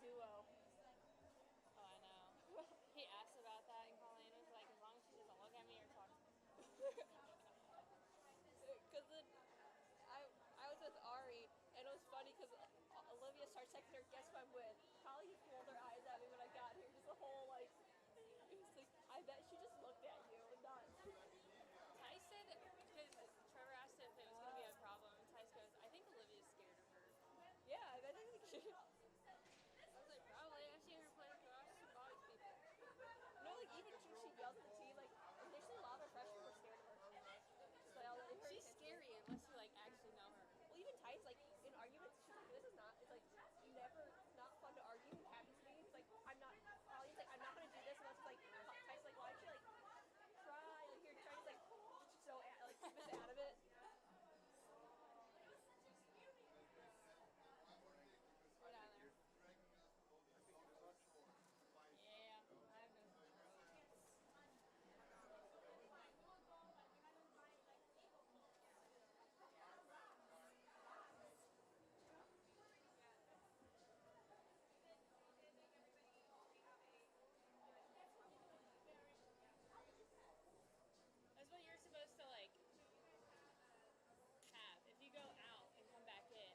duo. Oh, I know. He asked about that in Colleen. Was like, as long as she doesn't look at me or talk to me. Because then I was with Ari, and it was funny because Olivia starts texting her, guess who I'm with? Holly just rolled her eyes at me when I got here. Just the whole, like, it was like, I bet she just looked at you and not. Ty said, because Trevor asked if it was going to be a problem, and Ty goes, I think Olivia's scared of her. Yeah, I think she. I was like, probably. I've seen her play lacrosse. She bothers people. No, like, even she yells at the team, like, initially a lot of our freshmen were scared of her. So She's scary unless you, like, actually know her. Well, even Ty's like, in arguments, she's like, this is not, it's like, never, not fun to argue in captain's meetings. Like, I'm not, Ollie's like, I'm not going to do this unless it's like, Ty's like, why don't you, like, try, like, you're trying to, like, so, like, keep us out of it. We're down there. Yeah, I have no control. That's what you're supposed to, like, have. If you go out and come back in.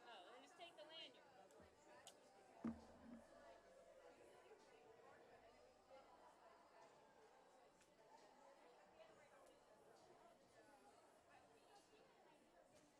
Oh, then just take the lanyard. He was texting me, like, 10 minutes ago. He's probably been messaging you, too, but.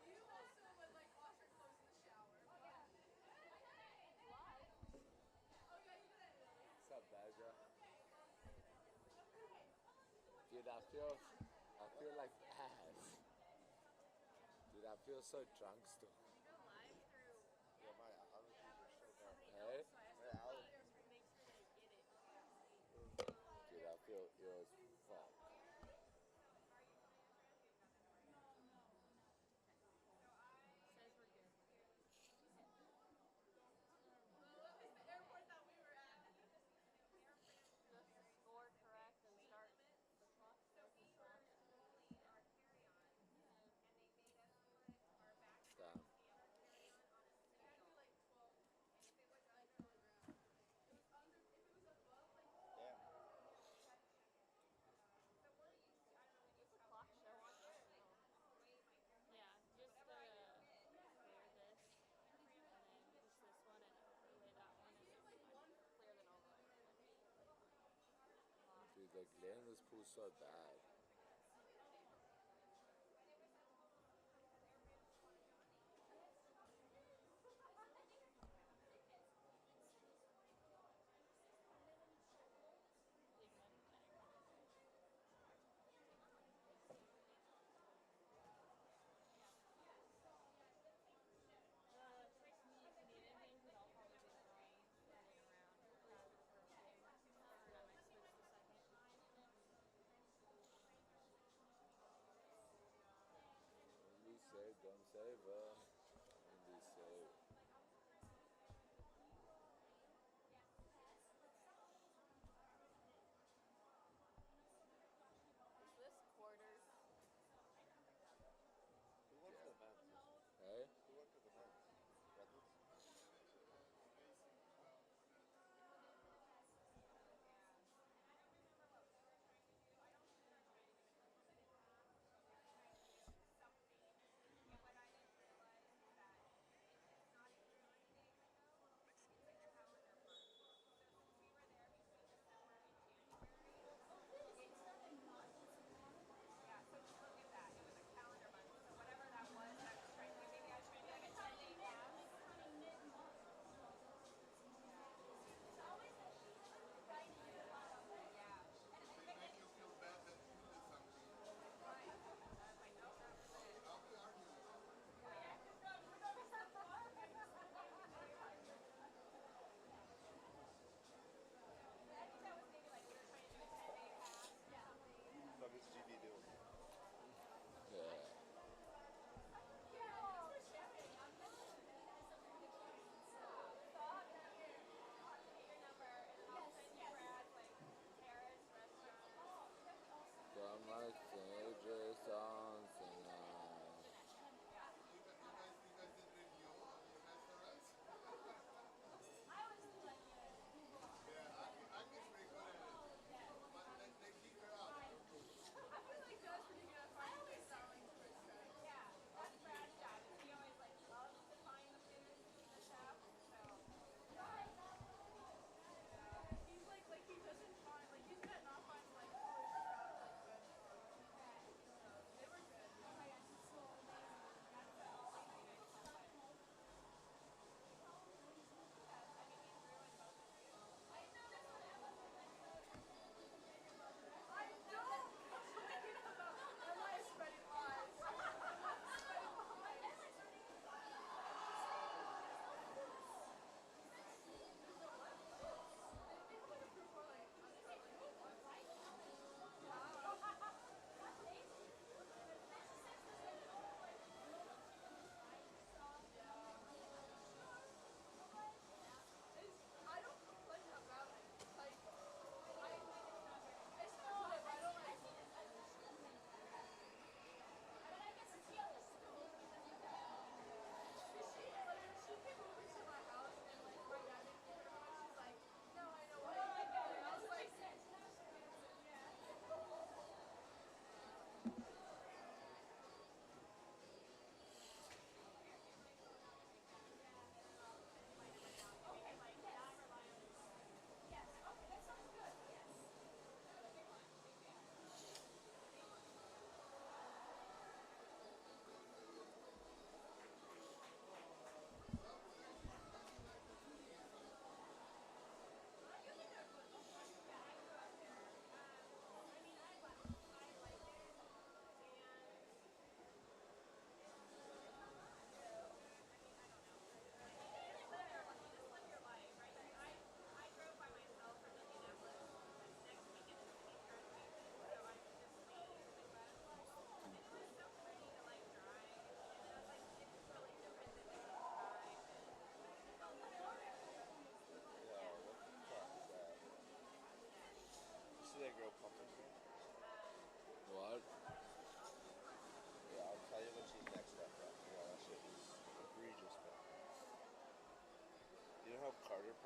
You also would like wash your clothes in the shower. Oh, yeah. Live. Oh yeah, you did it. What's up, Badger? Dude, I feel like ass. Dude, I feel so drunk still. We go live through Yeah, my allergies are so somebody bad. else, so I have My to allergies. make sure they get it. Dude, I feel ill as fuck. Says we're good. Well, what was the airport that we were at? Just score correct and start the clock. Damn. It had to be like 12, like on the ground. It was under, if it was above, like. Damn. What's the clock show on there? Yeah, just clear this, and then just this one, and clear that one, and then clear it all the way. Dude, the glare in this pool's so bad. Text me if you need anything, because I'll probably be running around after the first game, and I might switch the second. Don't be safe, don't save her. Don't be safe. Is this quarters? Who went to the men's? Hey? Who went to the men's? Brothers?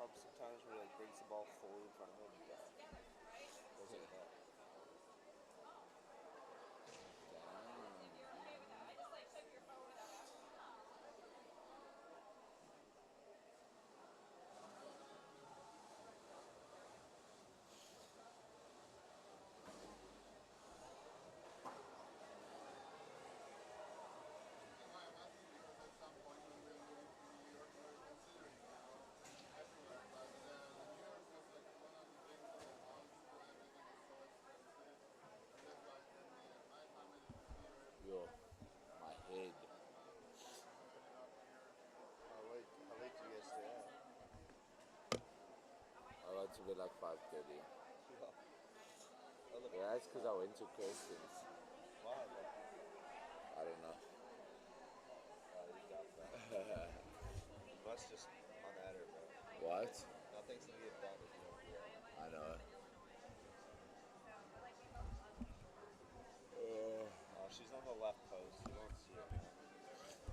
pump sometimes where he like brings the ball fully in front of him. Yeah. Those are that. That's why I'm asking because at some point when we were moving to New York, we were considering, everywhere. But New York was like one of the things that I bounced because everything was so expensive, and that's why. And my family is here. Yo, my head. Opening up here. How late do you guys stay out? I got to be like 5:30. Yeah. Oh, look. Yeah, that's because I went to Kirsten's. Why? Like, I don't know. you got that. You must just unadd her, bro. What? Nothing's gonna get done if you don't do that. I know. Oh, she's on the left post. You won't see it, man.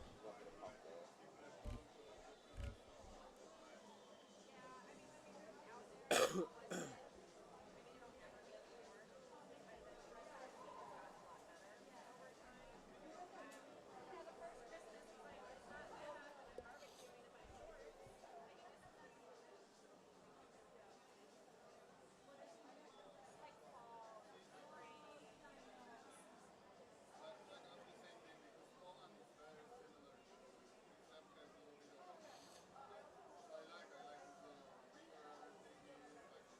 She's not gonna pop there. Like I'm the same thing because Poland is very similar, except has a little bit of everything. So I like this little river thingies, like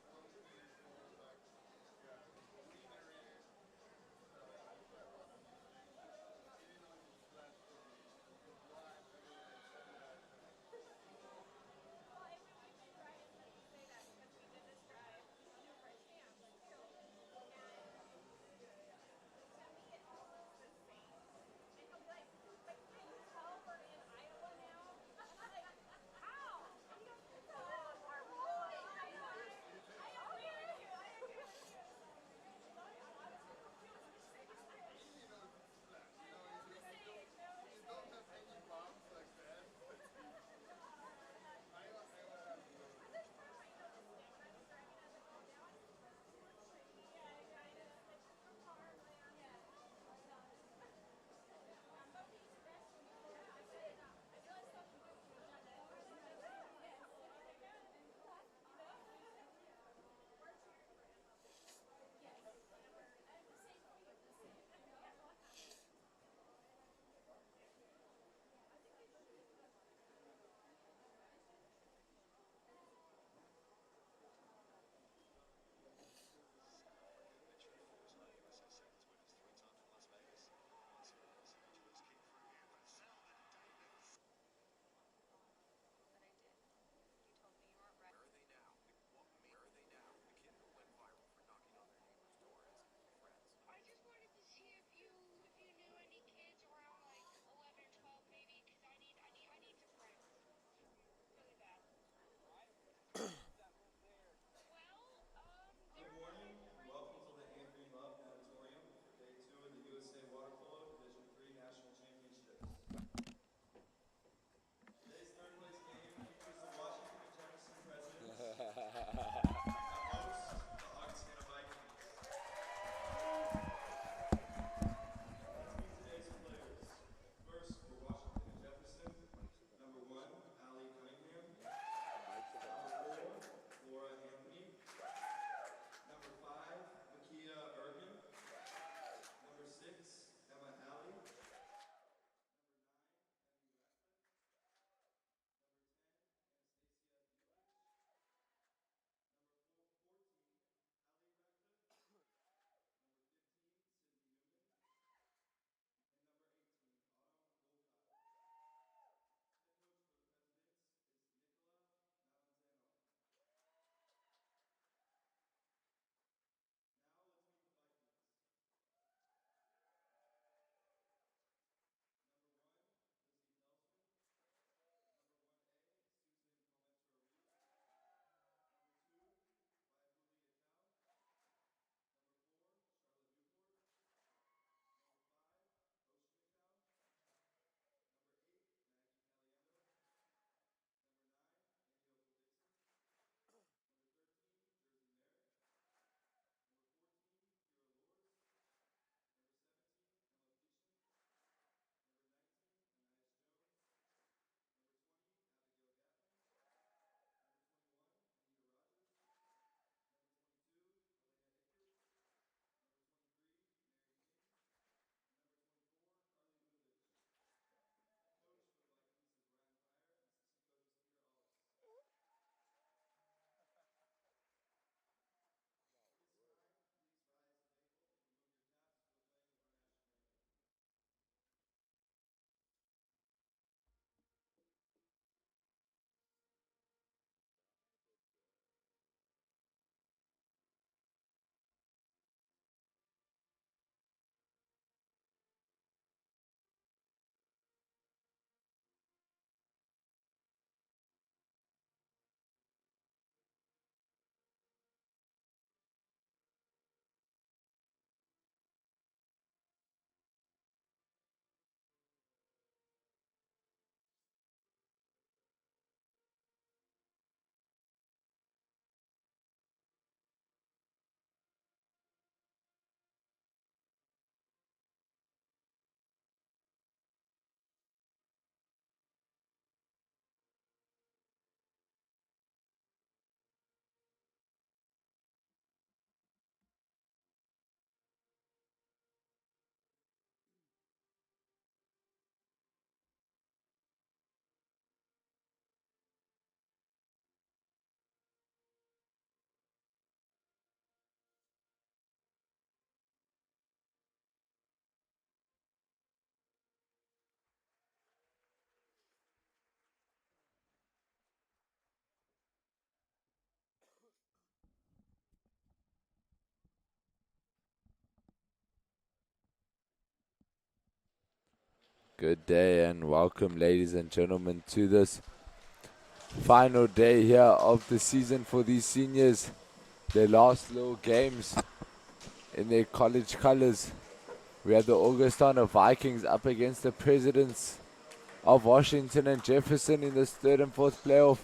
Good day and welcome, ladies and gentlemen, to this final day here of the season for these seniors. Their last little games in their college colors. We have the Augustana Vikings up against the Presidents of Washington and Jefferson in this third and fourth playoff.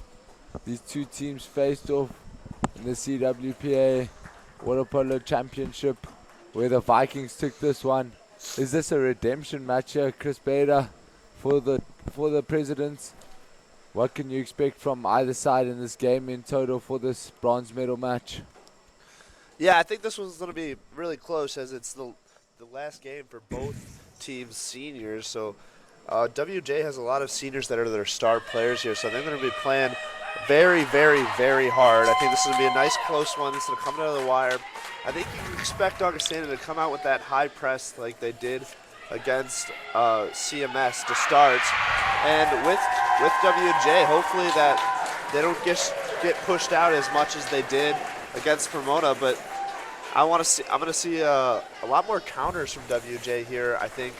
These two teams faced off in the CWPA Water Polo Championship, where the Vikings took this one. Is this a redemption match here, Chris Bader, for the Presidents? What can you expect from either side in this game in total for this bronze medal match? Yeah, I think this one's going to be really close as it's the last game for both teams' seniors. So WJ has a lot of seniors that are their star players here, so they're going to be playing very, very, very hard. I think this is going to be a nice close one. This is going to come down to the wire. I think you can expect Augustana to come out with that high press like they did against CMS to start. And with WJ, hopefully that they don't get pushed out as much as they did against Pomona, but I'm going to see a lot more counters from WJ here, I think,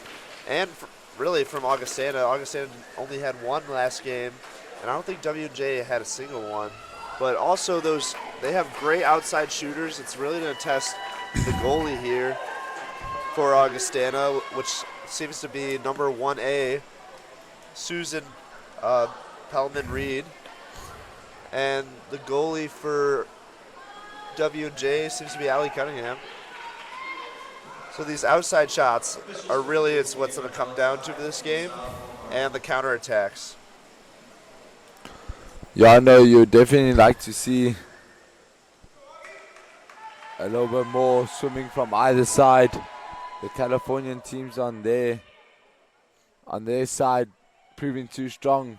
and really from Augustana. Augustana only had one last game, and I don't think WJ had a single one. But also they have great outside shooters. It's really going to test the goalie here for Augustana, which seems to be number 1A, Susan Pellman-Reed. And the goalie for WJ seems to be Allie Cunningham. So these outside shots are really what's going to come down to this game, and the counterattacks. Yeah, I know you definitely like to see a little bit more swimming from either side. The Californian teams on their side proving too strong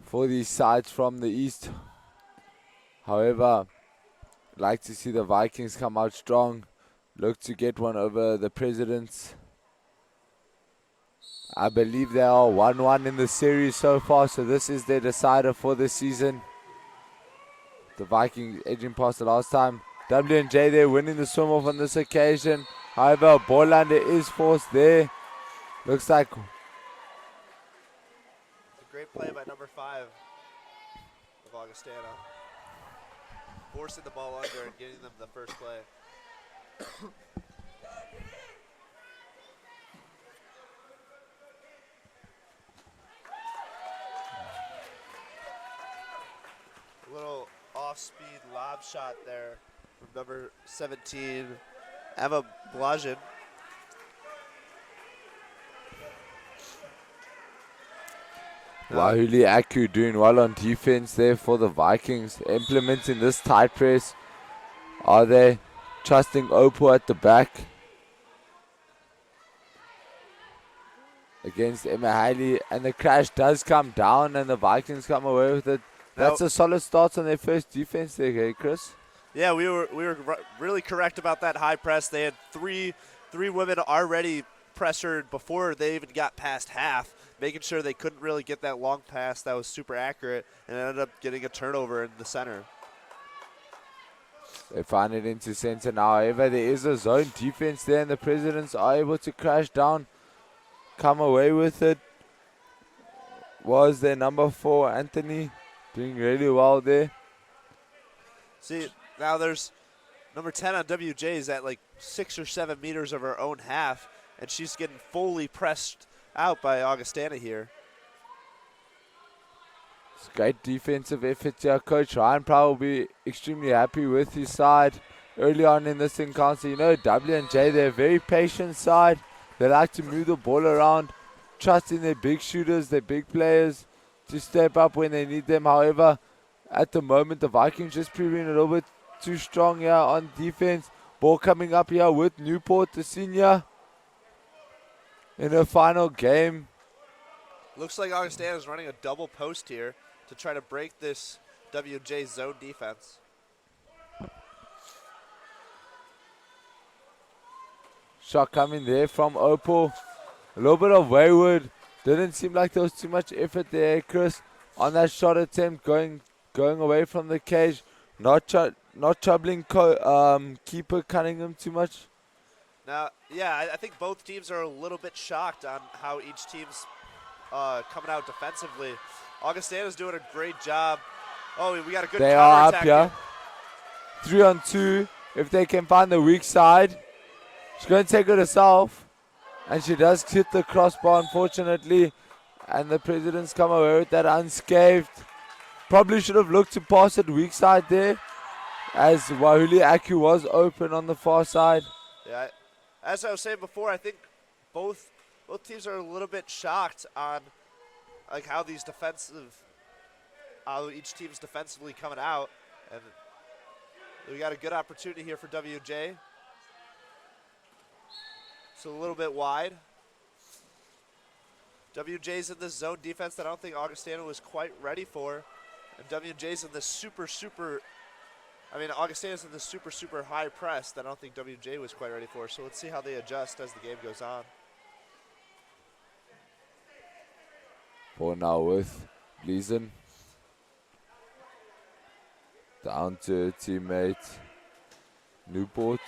for these sides from the east. However, like to see the Vikings come out strong, look to get one over the Presidents. I believe they are 1-1 in the series so far, so this is their decider for the season. The Vikings edging past the last time. W&J there winning the swim off on this occasion. However, a ball under is forced there. Looks like It's a great play by number 5 of Augustana, forcing the ball under and getting them the first play. A little off-speed lob shot there from number 17, Emma Blazin. Wahuli Aku doing well on defense there for the Vikings, implementing this tight press. Are they trusting Opal at the back against Emma Haley? And the crash does come down and the Vikings come away with it. That's a solid start on their first defense there, okay, Chris? Yeah, we were really correct about that high press. They had three women already pressured before they even got past half, making sure they couldn't really get that long pass that was super accurate, and ended up getting a turnover in the center. They find it into center now. However, there is a zone defense there, and the Presidents are able to crash down, come away with it. Was their number 4, Anthony, doing really well there. See, now there's number 10 on WJ is at like 6 or 7 meters of her own half, and she's getting fully pressed out by Augustana here. It's great defensive effort here. Coach Ryan Prowl will be extremely happy with his side early on in this encounter. You know, W&J, they're a very patient side. They like to move the ball around, trusting their big shooters, their big players to step up when they need them. However, at the moment, the Vikings just proving a little bit too strong here on defense. Ball coming up here with Newport, the senior, in her final game. Looks like Augustana is running a double post here to try to break this WJ zone defense. Shot coming there from Opal. A little bit of wayward. Didn't seem like there was too much effort there, Chris, on that shot attempt going away from the cage. Not troubling keeper Cunningham too much. Now, yeah, I think both teams are a little bit shocked on how each team's coming out defensively. Augustana's doing a great job. Oh, we got a good They are up counterattack here. 3-on-2. If they can find the weak side, she's going to take it herself. And she does hit the crossbar, unfortunately. And the Presidents come away with that unscathed. Probably should have looked to pass it weak side there, as Wahuli Aku was open on the far side. Yeah, as I was saying before, I think both teams are a little bit shocked on like how each team's defensively coming out, and we got a good opportunity here for WJ. It's a little bit wide. WJ's in this zone defense that I don't think Augustana was quite ready for, and WJ's in this Augustana's in this super high press that I don't think WJ was quite ready for. So let's see how they adjust as the game goes on. Ball now with Gleason. Down to her teammate Newport.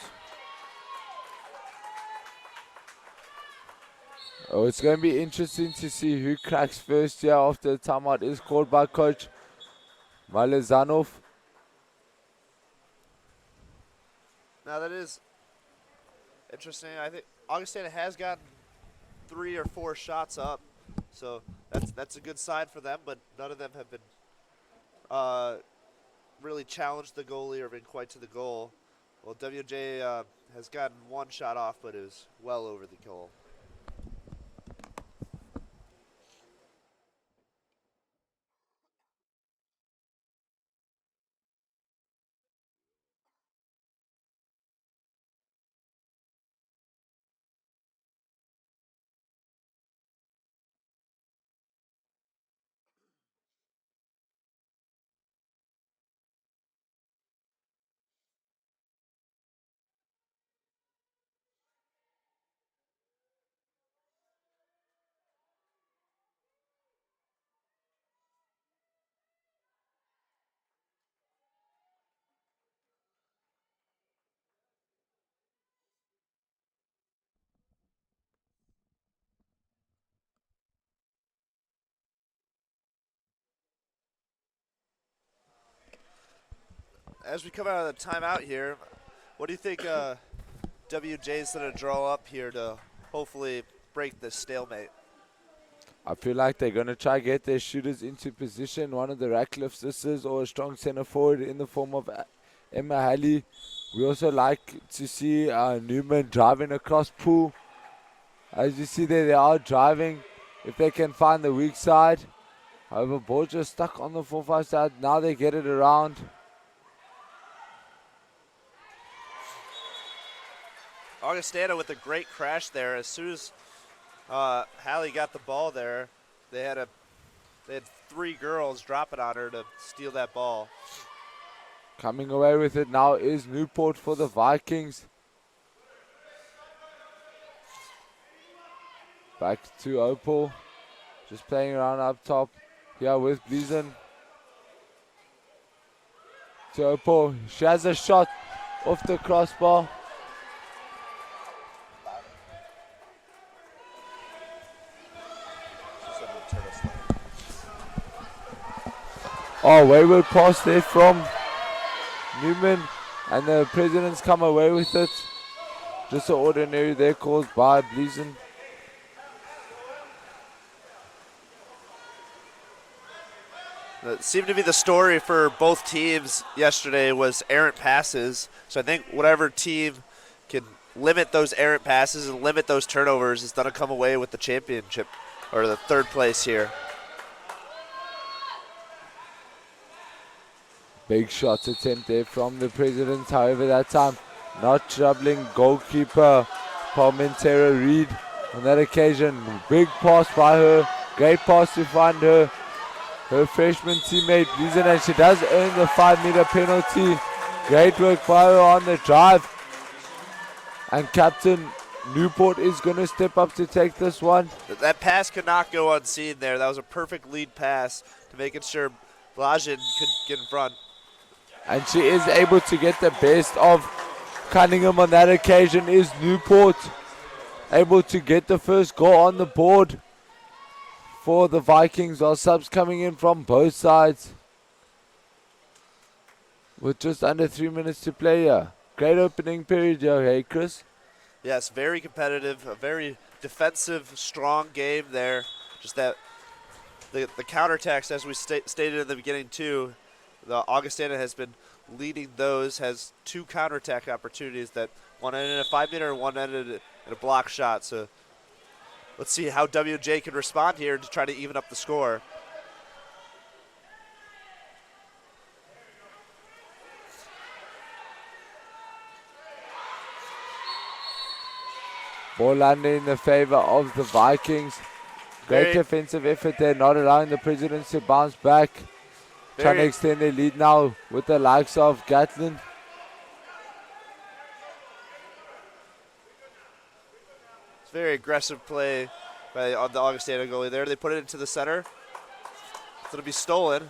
Oh, it's going to be interesting to see who cracks first here after the timeout is called by Coach Malezanov. Now that is interesting. I think Augustana has gotten 3 or 4 shots up, so that's a good sign for them. But none of them have been really challenged the goalie or been quite to the goal. Well, WJ has gotten 1 shot off, but it was well over the goal. As we come out of the timeout here, what do you think WJ's going to draw up here to hopefully break this stalemate? I feel like they're going to try get their shooters into position. One of the Ratcliffe sisters or a strong center forward in the form of Emma Halley. We also like to see Newman driving across pool. As you see there, they are driving if they can find the weak side. However, ball just stuck on the 4-5 side. Now they get it around. Augustana with a great crash there. As soon as Hallie got the ball there, they had 3 girls drop it on her to steal that ball. Coming away with it now is Newport for the Vikings. Back to Opal. Just playing around up top here with Gleason. To Opal. She has a shot off the crossbar. Oh, wayward pass there from Newman, and the Presidents come away with it. Just an ordinary there caused by Gleason. It seemed to be the story for both teams yesterday was errant passes. So I think whatever team can limit those errant passes and limit those turnovers is going to come away with the championship or the 3rd place here. Big shot attempt there from the Presidents. However, that time not troubling goalkeeper Palmentera Reed on that occasion. Big pass by her. Great pass to find her freshman teammate Gleason, and she does earn the 5-meter penalty. Great work by her on the drive. And Captain Newport is going to step up to take this one. That pass could not go unseen there. That was a perfect lead pass to making sure Blajin could get in front. And she is able to get the best of Cunningham on that occasion is Newport. Able to get the first goal on the board for the Vikings, while subs coming in from both sides. With just under 3 minutes to play here. Great opening period here, hey Chris? Yes, very competitive, a very defensive, strong game there. Just that the counterattacks, as we stated in the beginning too, the Augustana has been leading those, has 2 counterattack opportunities, that one ended in a 5-meter and one ended in a block shot. So let's see how WJ can respond here to try to even up the score. Ball landing in the favor of the Vikings. Great defensive effort there, not allowing the Presidents to bounce back. Trying to extend their lead now with the likes of Gatlin. It's very aggressive play by the Augustana goalie there. They put it into the center. It's going to be stolen.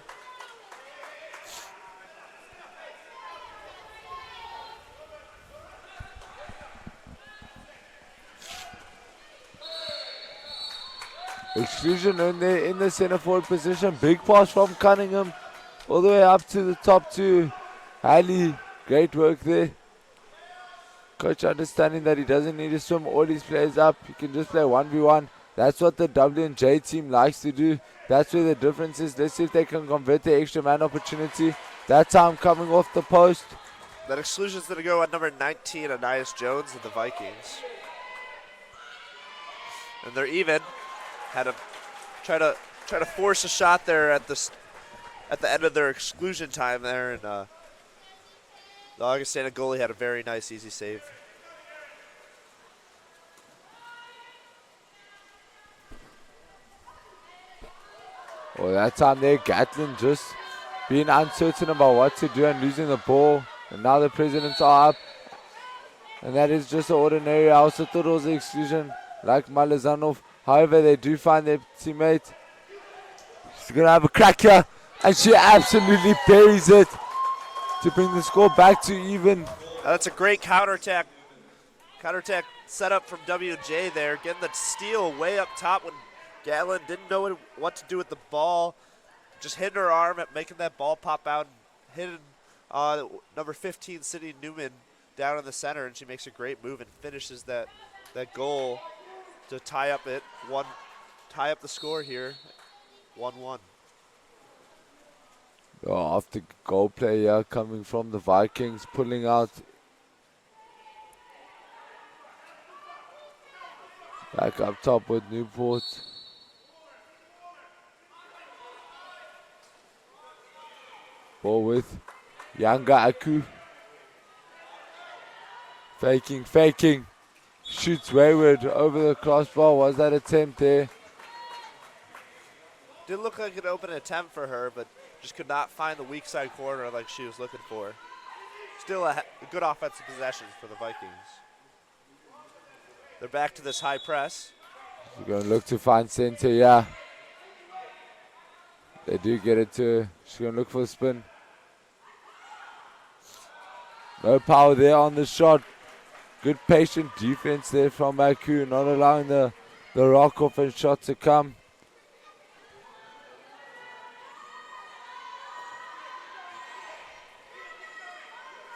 Exclusion in the center forward position. Big pass from Cunningham all the way up to the top to Halley. Great work there. Coach understanding that he doesn't need to swim all his players up. He can just play 1v1. That's what the W&J team likes to do. That's where the difference is. Let's see if they can convert the extra man opportunity. That time coming off the post. That exclusion's going to go at number 19, Anais Jones of the Vikings. And they're even. Had to try to force a shot there at the end of their exclusion time there, and the Augustana goalie had a very nice, easy save. Well, that time there, Gatlin just being uncertain about what to do and losing the ball. And now the Presidents are up. And that is just an ordinary. I also thought it was an exclusion like Malazanov. However, they do find their teammate. She's going to have a crack here. And she absolutely buries it to bring the score back to even. That's a great counterattack. Counterattack set up from WJ there. Getting the steal way up top when Gatlin didn't know what to do with the ball. Just hitting her arm at making that ball pop out. Hitting number 15, Sydney Newman, down in the center. And she makes a great move and finishes that goal to tie up the score here, 1-1. Off the goal play here coming from the Vikings, pulling out. Back up top with Newport. Ball with Yanga Aku. Faking. Shoots wayward over the crossbar. Was that attempt there? Didn't look like an open attempt for her, but just could not find the weak side corner like she was looking for. Still a good offensive possession for the Vikings. They're back to this high press. She's going to look to find center, yeah. They do get it to her. She's going to look for the spin. No power there on the shot. Good patient defense there from Aku, not allowing the rock off and shot to come.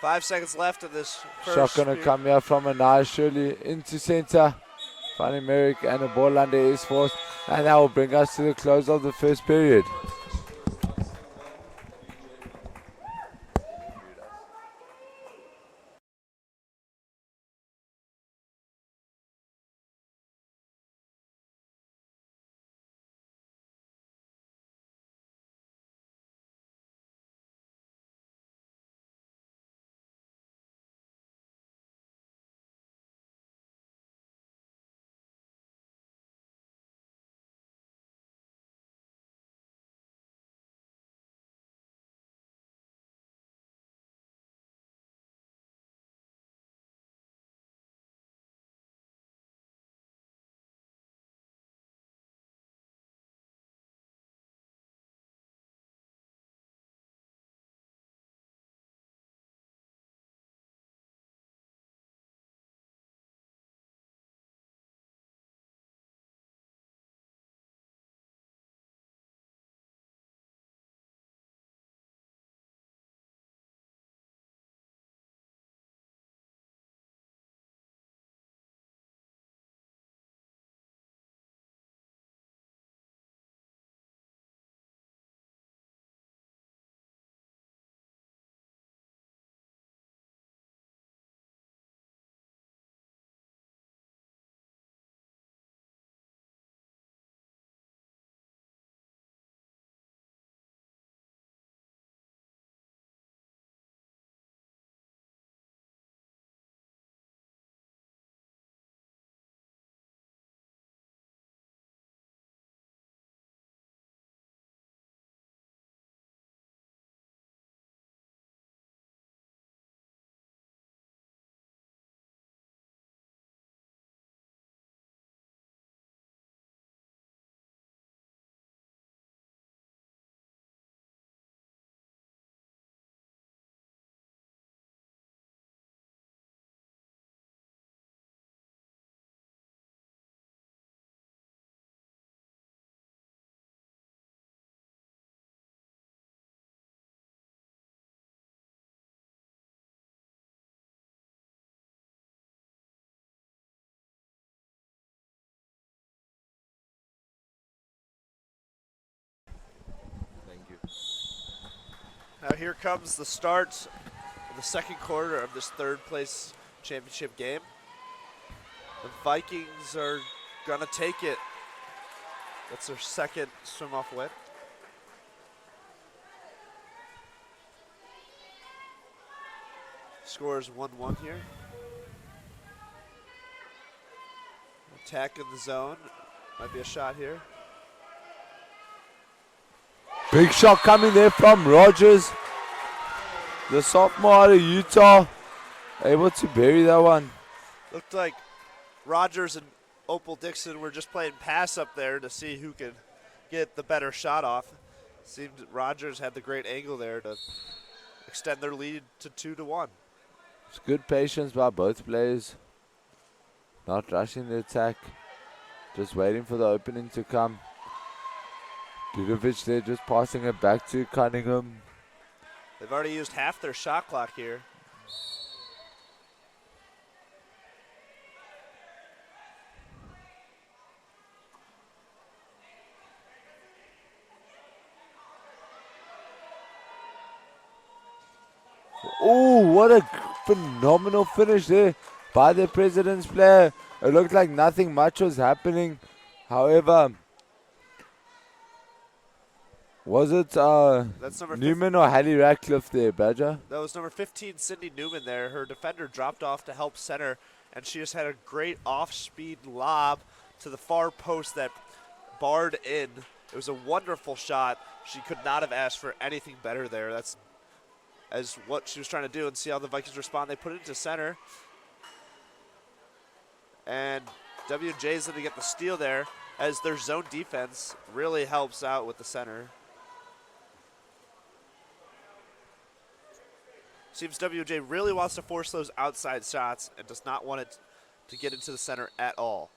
Five seconds left of this first. Shot going to come here from Anaya Shirley into center. Finding Merrick and the ball under is forced. And that will bring us to the close of the first period. Now here comes the start of the second quarter of this third place championship game. The Vikings are gonna take it. That's their second swim off win. Score is 1-1 here. Attack in the zone. Might be a shot here. Big shot coming there from Rogers. The sophomore out of Utah. Able to bury that one. Looked like Rogers and Opal Dixon were just playing pass up there to see who could get the better shot off. Seemed Rogers had the great angle there to extend their lead to 2-1. It's good patience by both players. Not rushing the attack. Just waiting for the opening to come. Dudovic there just passing it back to Cunningham. They've already used half their shot clock here. Oh, what a phenomenal finish there by the President's player. It looked like nothing much was happening. However, was it That's number Newman or Hallie Ratcliffe there, Badger? That was number 15, Cindy Newman there. Her defender dropped off to help center, and she just had a great off-speed lob to the far post that barred in. It was a wonderful shot. She could not have asked for anything better there. That's as what she was trying to do, and see how the Vikings respond. They put it into center, and WJ is going to get the steal there as their zone defense really helps out with the center. Seems WJ really wants to force those outside shots and does not want it to get into the center at all.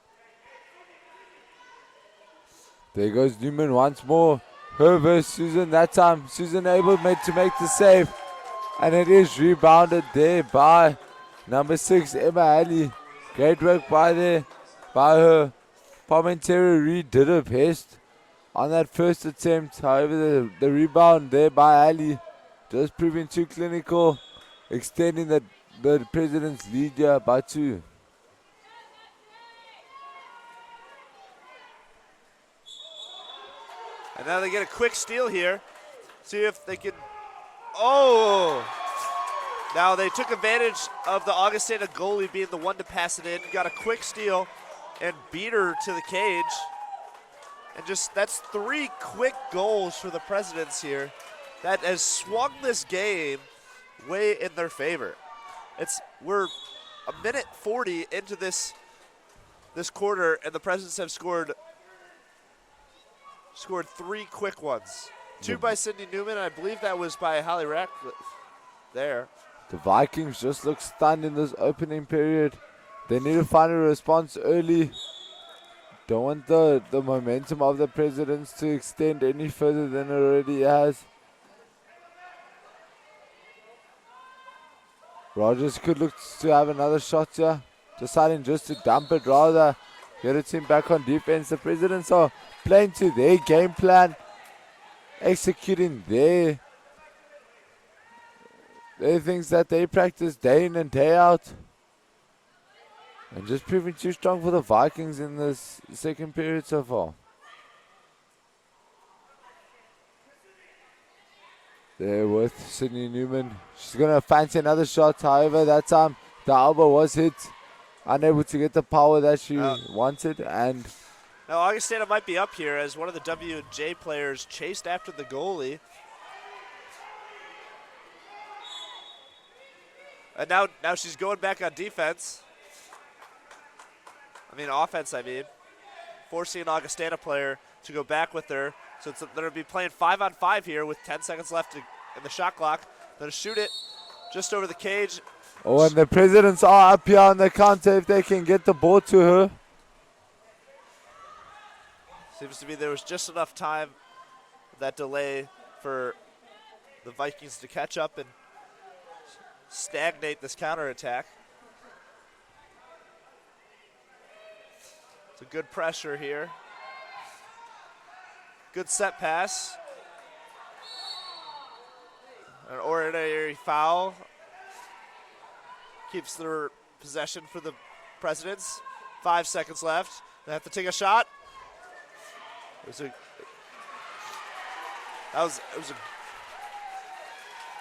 There goes Newman once more. Her versus Susan. That time Susan able to make the save. And it is rebounded there by number 6, Emma Alley. Great work by her. Parmentary Reed did her best on that first attempt. However, the rebound there by Alley just proving too clinical, extending the President's lead here by 2. And now they get a quick steal here. See if they can. Oh! Now they took advantage of the Augustana goalie being the one to pass it in. Got a quick steal and beat her to the cage. And just that's 3 quick goals for the Presidents here. That has swung this game way in their favor. We're a minute 40 into this quarter, and the Presidents have scored 3 quick ones. 2 by Cindy Newman, and I believe that was by Holly Ratcliffe there. The Vikings just look stunned in this opening period. They need to find a response early. Don't want the momentum of the Presidents to extend any further than it already has. Rogers could look to have another shot here. Deciding just to dump it rather. Get a team back on defense. The Presidents are playing to their game plan. Executing their things that they practice day in and day out. And just proving too strong for the Vikings in this second period so far. There with Sydney Newman. She's going to fancy another shot. However, that time the elbow was hit. Unable to get the power that she wanted. And now Augustana might be up here as one of the W&J players chased after the goalie. And now she's going back on defense. Offense, forcing an Augustana player to go back with her. So they're going to be playing 5-on-5 here with 10 seconds left in the shot clock. They're going to shoot it just over the cage. Oh, and the Presidents are up here on the counter if they can get the ball to her. Seems to be there was just enough time, that delay, for the Vikings to catch up and stagnate this counterattack. It's a good pressure here. Good set pass. An ordinary foul keeps their possession for the Presidents. 5 seconds left. They have to take a shot.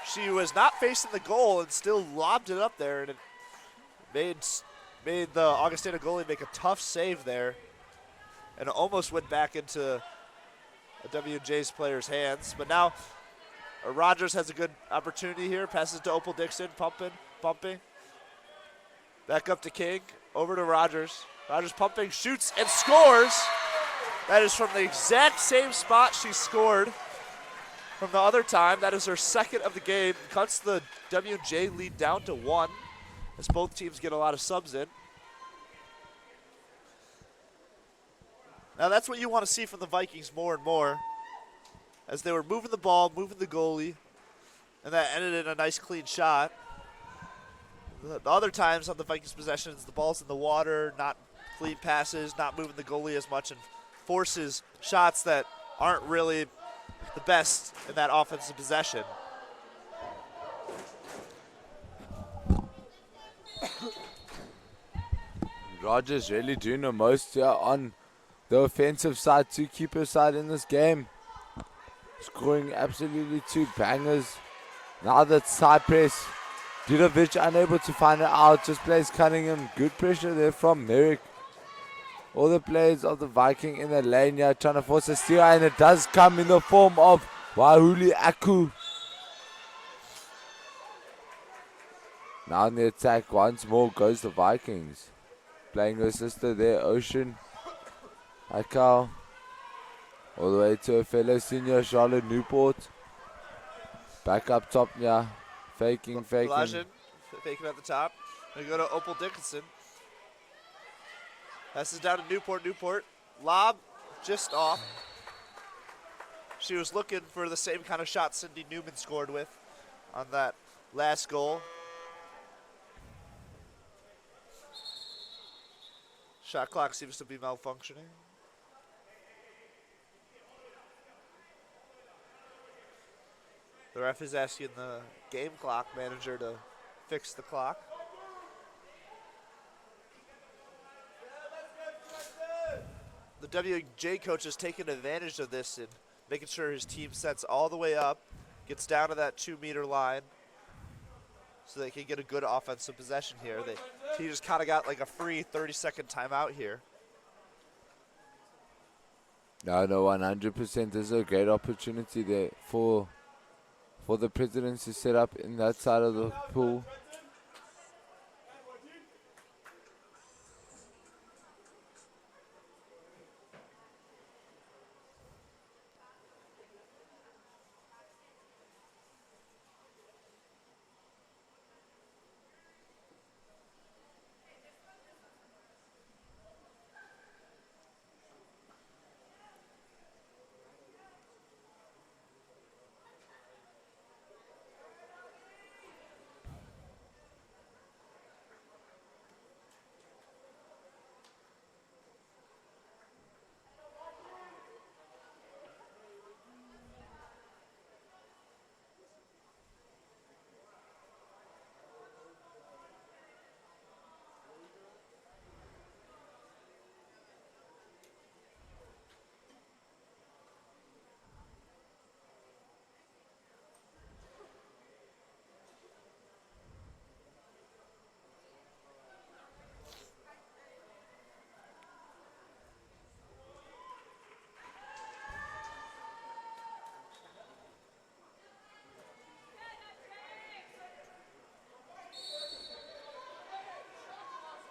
She was not facing the goal and still lobbed it up there, and it made the Augustana goalie make a tough save there, and it almost went back into a WJ's player's hands. But now Rogers has a good opportunity here. Passes to Opal Dixon, pumping. Back up to King, over to Rogers. Rogers pumping, shoots, and scores. That is from the exact same spot she scored from the other time. That is her second of the game. Cuts the WJ lead down to 1 as both teams get a lot of subs in. Now that's what you want to see from the Vikings more and more, as they were moving the ball, moving the goalie, and that ended in a nice clean shot. The other times on the Vikings possessions, the ball's in the water, not clean passes, not moving the goalie as much, and forces shots that aren't really the best in that offensive possession. Rogers really doing the most here on the offensive side, two-keeper side in this game. Scoring absolutely 2 bangers. Now that's high press. Dudovic unable to find it out, just plays Cunningham. Good pressure there from Merrick. All the players of the Viking in the lane here trying to force a steal, and it does come in the form of Wahuli Aku. Now in the attack once more goes the Vikings. Playing her sister there, Ocean Akau. All the way to a fellow senior, Charlotte Newport. Back up top, yeah. Faking. Lajan, faking at the top. They go to Opal Dickinson. Passes down to Newport. Lob just off. She was looking for the same kind of shot Cindy Newman scored with on that last goal. Shot clock seems to be malfunctioning. The ref is asking the game clock manager to fix the clock. The WJ coach is taking advantage of this and making sure his team sets all the way up, gets down to that 2-meter line so they can get a good offensive possession here. He just kind of got like a free 30-second timeout here. No, 100%. This is a great opportunity there for the Presidents to set up in that side of the pool.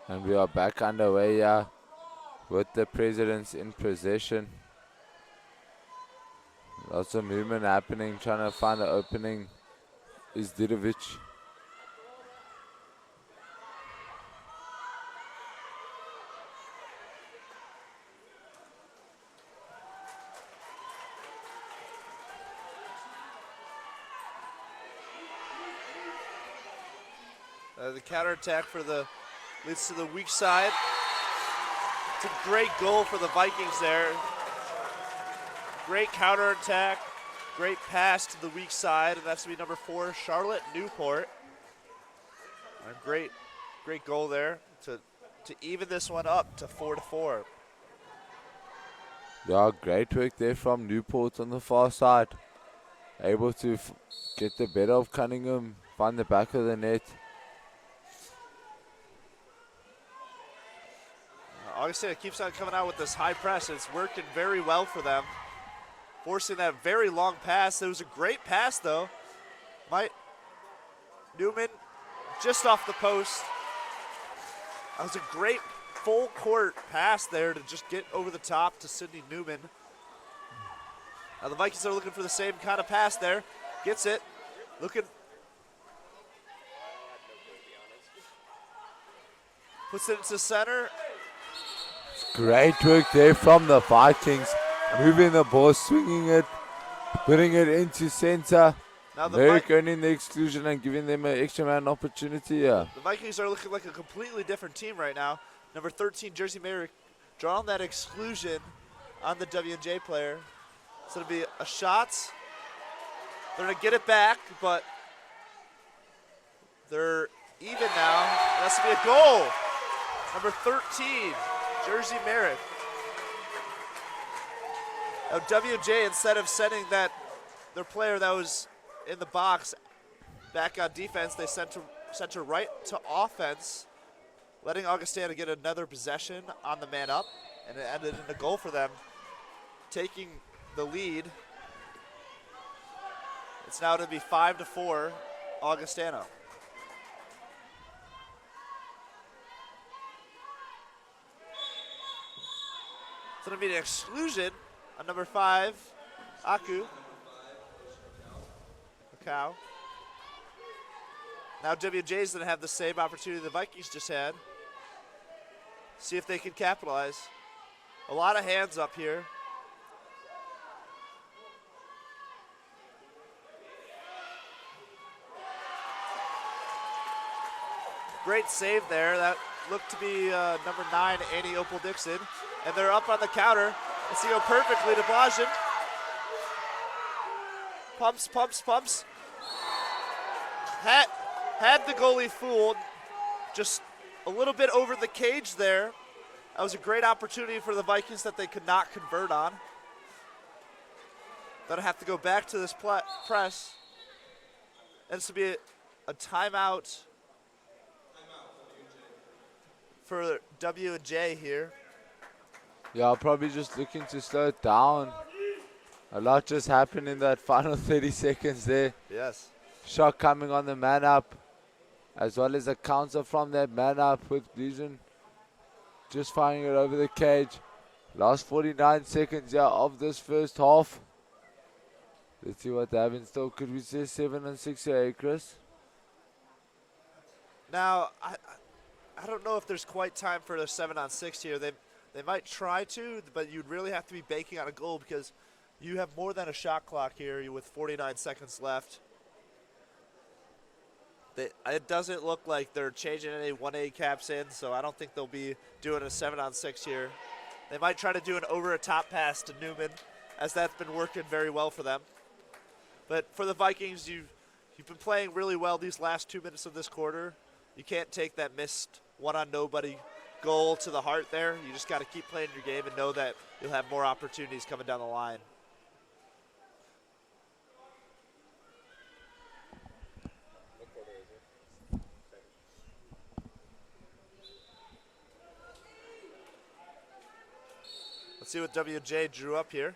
And we are back underway with the Presidents in possession. Lots of movement happening, trying to find an opening is Dudovic. The counterattack for the leads to the weak side. It's a great goal for the Vikings there. Great counterattack. Great pass to the weak side, and that's to be number 4, Charlotte Newport. A great goal there to even this one up to 4-4. Yeah, great work there from Newport on the far side. Able to get the better of Cunningham, find the back of the net. Augustana keeps on coming out with this high press. It's working very well for them. Forcing that very long pass. It was a great pass, though. Newman just off the post. That was a great full court pass there to just get over the top to Sydney Newman. Now the Vikings are looking for the same kind of pass there. Gets it. Looking. Puts it into center. Great work there from the Vikings. Moving the ball, swinging it, putting it into center. Now the Merrick earning the exclusion and giving them an extra man opportunity. Yeah. The Vikings are looking like a completely different team right now. Number 13, Jersey Merrick, drawing that exclusion on the W&J player. So it'll be a shot. They're going to get it back, but they're even now. It has to be a goal. Number 13, Jersey Merrick. Now W&J, instead of sending their player that was in the box back on defense, they sent her right to offense, letting Augustana get another possession on the man up, and it ended in a goal for them, taking the lead. It's now going to be 5-4, Augustana. It's going to be an exclusion on number 5, Aku. Cow. Now W&J's going to have the same opportunity the Vikings just had. See if they can capitalize. A lot of hands up here. Great save there. That looked to be number 9, Annie Opal-Dixon. And they're up on the counter. It's going to go perfectly to Blajan. Pumps. Had the goalie fooled, just a little bit over the cage there. That was a great opportunity for the Vikings that they could not convert on. Gonna have to go back to this press. And this will be a timeout for W&J here. Yeah, probably just looking to slow it down. A lot just happened in that final 30 seconds there. Yes. Shot coming on the man up, as well as a counter from that man up with Blajan just firing it over the cage. Last 49 seconds of this first half. Let's see what they have in store. Could we say 7-6 here, Chris? Now, I don't know if there's quite time for the 7-on-6 here. They might try to, but you'd really have to be banking on a goal because you have more than a shot clock here with 49 seconds left. It doesn't look like they're changing any 1A caps in, so I don't think they'll be doing a 7-on-6 here. They might try to do an over-a-top pass to Newman, as that's been working very well for them. But for the Vikings, you've been playing really well these last 2 minutes of this quarter. You can't take that missed one-on-nobody goal to the heart there. You just got to keep playing your game and know that you'll have more opportunities coming down the line. Let's see what W&J drew up here.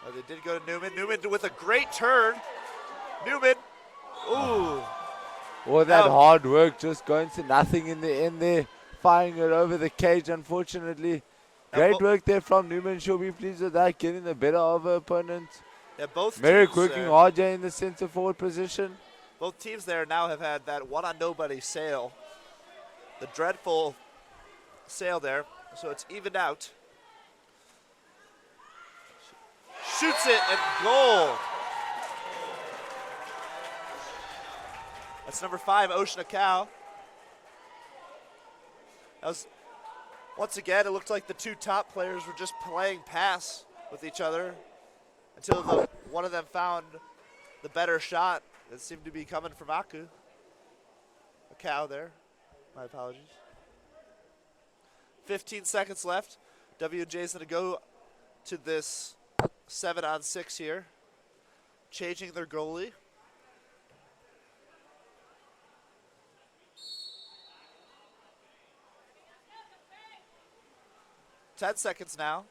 Oh, they did go to Newman. Newman with a great turn. Newman. Ooh. All that hard work just going to nothing in the end there. Firing it over the cage, unfortunately. Great work there from Newman. She'll be pleased with that, getting the better of her opponent. Yeah, both Merrick teams working hard in the center forward position. Both teams there now have had that one-on-nobody sail. The dreadful sail there, so it's evened out. Shoots it and goal. That's number 5, Ocean Cow. That was Once again, it looked like the two top players were just playing pass with each other until one of them found the better shot that seemed to be coming from Aku. A cow there. My apologies. 15 seconds left. WJ's going to go to this 7-on-6 here. Changing their goalie. Ten seconds now.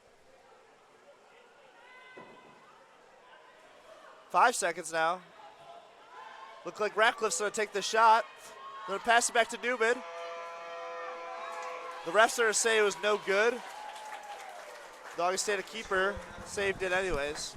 5 seconds now. Look like Ratcliffe's going to take the shot. Going to pass it back to Newman. The refs are going to say it was no good. The Augustana keeper saved it anyways.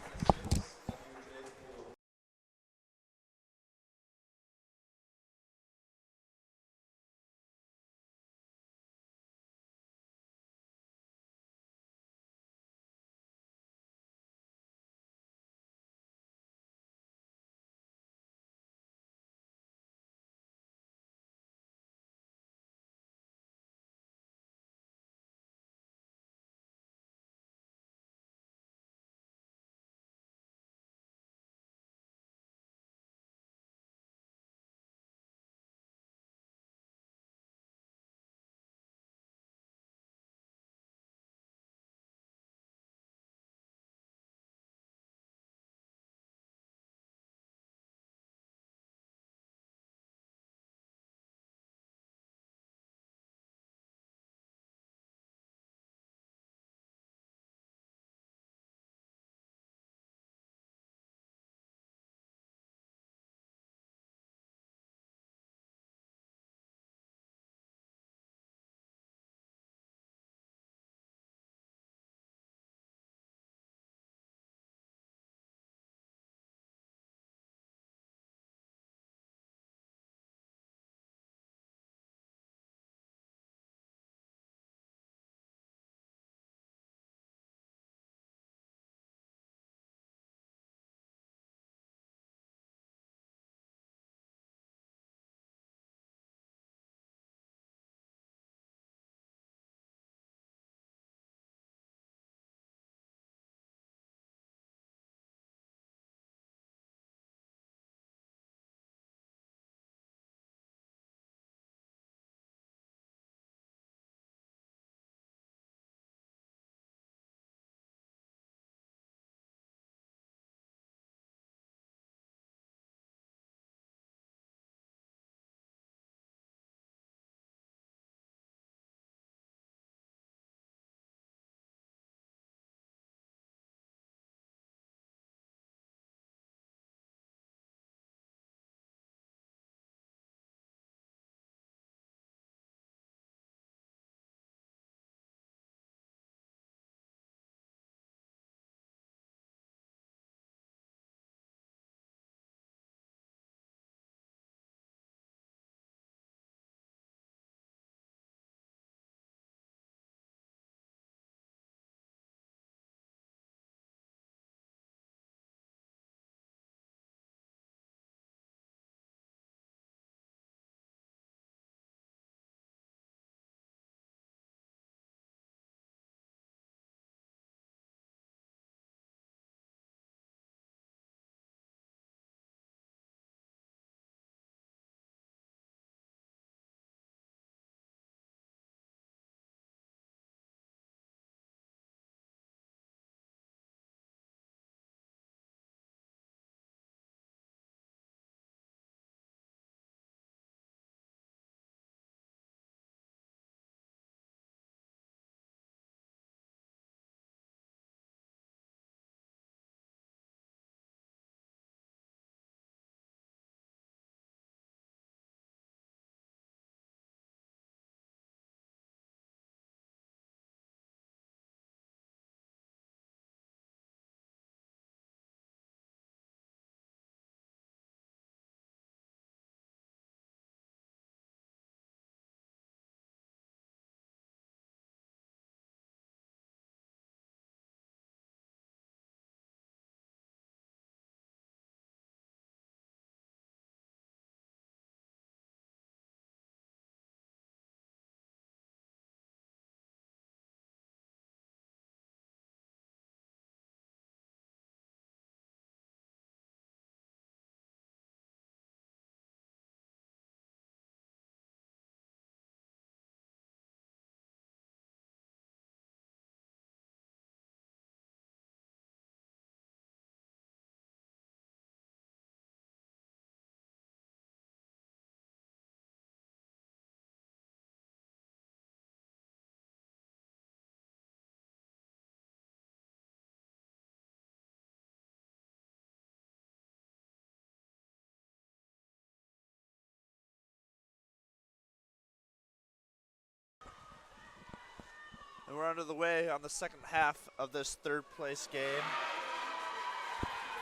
And we're under the way on the second half of this third place game.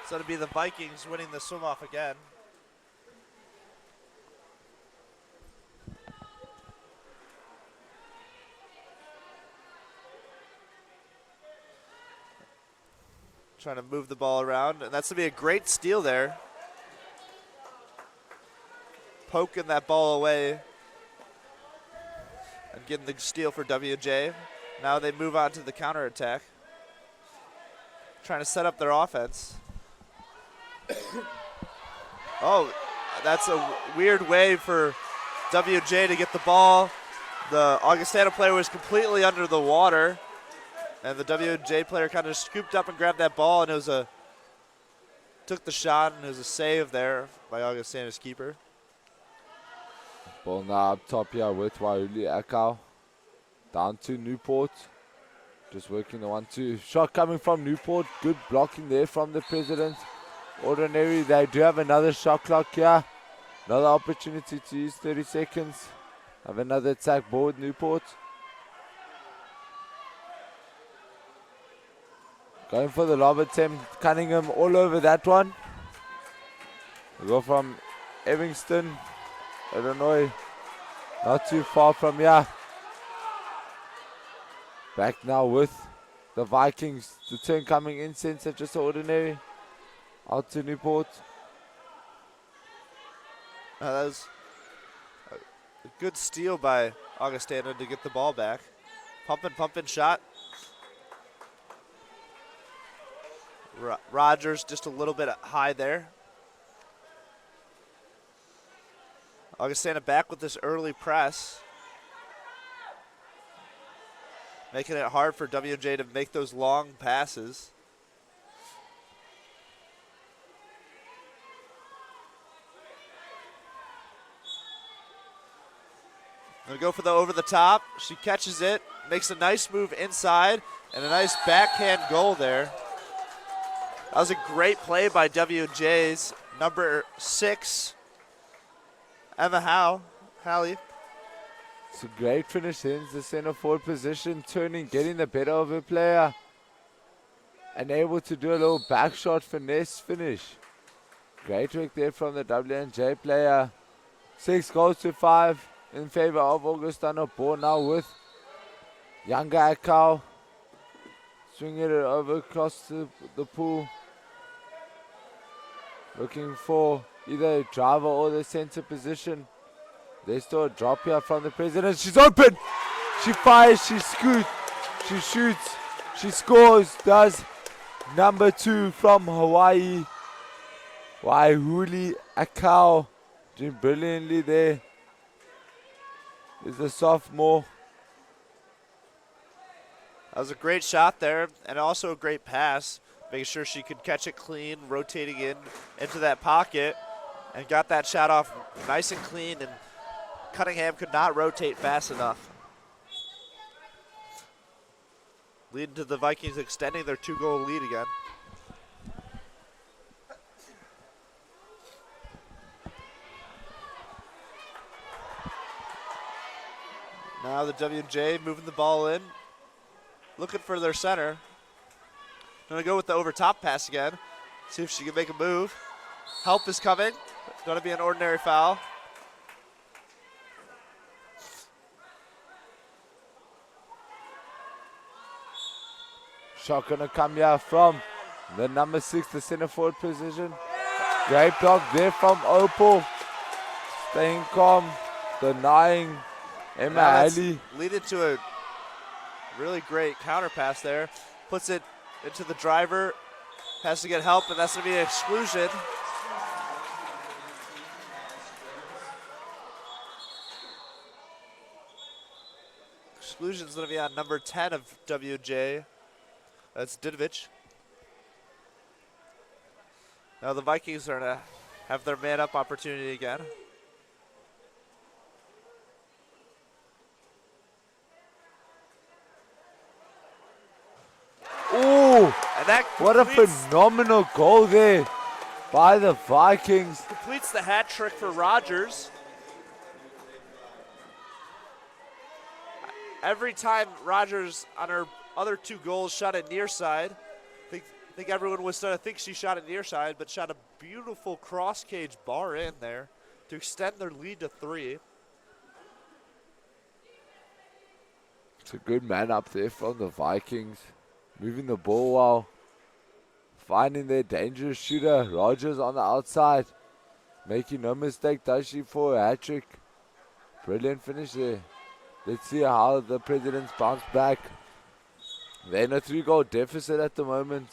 So it'll be the Vikings winning the swim off again. Trying to move the ball around, and that's going to be a great steal there. Poking that ball away and getting the steal for WJ. Now they move on to the counterattack. Trying to set up their offense. Oh, that's a weird way for WJ to get the ball. The Augustana player was completely under the water. And the WJ player kind of scooped up and grabbed that ball, and it was took the shot, and it was a save there by Augustana's keeper. Ball now up top here with Waiuli Akau. Down to Newport. Just working the 1-2. Shot coming from Newport. Good blocking there from the President. Ordinary, they do have another shot clock here. Another opportunity to use 30 seconds. Have another attack board, Newport. Going for the lob attempt. Cunningham all over that one. We go from Evanston, Illinois. Not too far from here. Back now with the Vikings. The turn coming in, center just ordinary. Out to Newport. That was a good steal by Augustana to get the ball back. Pumping shot. Rogers just a little bit high there. Augustana back with this early press. Making it hard for WJ to make those long passes. Gonna go for the over the top. She catches it, makes a nice move inside, and a nice backhand goal there. That was a great play by WJ's number 6, Emma Halley. It's a great finish in the center forward position, turning, getting the better of her player, and able to do a little back shot finesse finish. Great work there from the WNJ player. 6 goals to 5 in favor of Augustana. Ball now with younger Akau. Swinging it over across the pool. Looking for either a driver or the center position. There's still a drop here from the President. She's open. She fires. She scoots. She shoots. She scores. Does number 2 from Hawaii. Waiuli Akau doing brilliantly there. Is the sophomore. That was a great shot there, and also a great pass. Making sure she could catch it clean, rotating into that pocket, and got that shot off nice and clean, and Cunningham could not rotate fast enough. Leading to the Vikings extending their 2-goal lead again. Now the WJ moving the ball in, looking for their center. Gonna go with the over top pass again. See if she can make a move. Help is coming. Gonna be an ordinary foul. Shot gonna come here from the number 6, the center forward position. Great block there from Opal. Staying calm, denying Emma Halley. Leading to a really great counter pass there. Puts it into the driver. Has to get help, and that's going to be an exclusion. Exclusion's going to be on number 10 of WJ. That's Didovich. Now the Vikings are going to have their man-up opportunity again. Ooh, And that what a phenomenal goal there by the Vikings. completes the hat trick for Rogers. every time Rogers on her other 2 goals shot it near side. I think everyone was starting to think she shot it near side, but shot a beautiful cross cage bar in there to extend their lead to 3. It's a good man up there from the Vikings. Moving the ball well. Finding their dangerous shooter. Rogers on the outside. Making no mistake, does she, for a hat-trick. Brilliant finish there. Let's see how the Presidents bounce back. They're in a 3-goal deficit at the moment.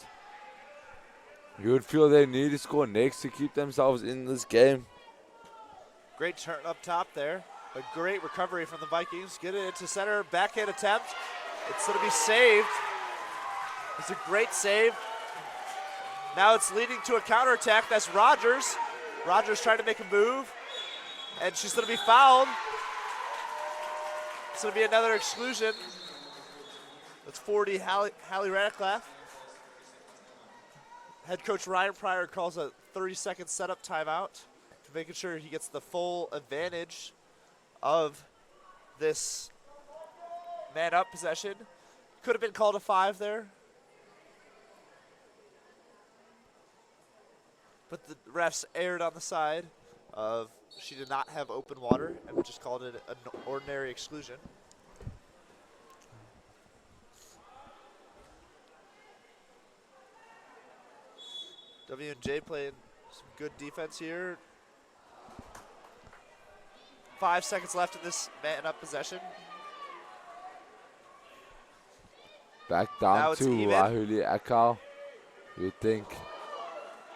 You would feel they need to score next to keep themselves in this game. Great turn up top there. A great recovery from the Vikings. Get it into center. Backhand attempt. It's going to be saved. It's a great save. Now it's leading to a counterattack. That's Rogers. Rogers trying to make a move. And she's going to be fouled. It's going to be another exclusion. That's 40 Hallie Radcliffe. Head coach Ryan Pryor calls a 30-second setup timeout, making sure he gets the full advantage of this man-up possession. Could have been called a 5 there. But the refs erred on the side of she did not have open water and just called it an ordinary exclusion. W&J playing some good defense here. 5 seconds left in this man-up possession. Back Now down it's to even. Wahuli Akau. You think.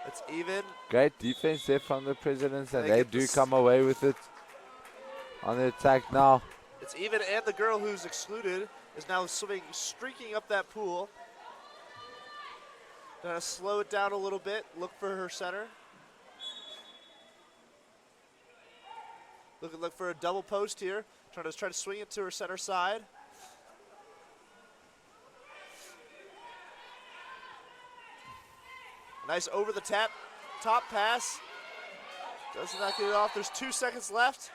It's even. Great defense there from the Presidents, and They they get do this- come away with it on the attack now. It's even, and the girl who's excluded is now swimming, streaking up that pool. Gonna slow it down a little bit, look for her center. Look for a double post here. Try to swing it to her center side. Nice over the top pass. Does not get it off. There's 2 seconds left.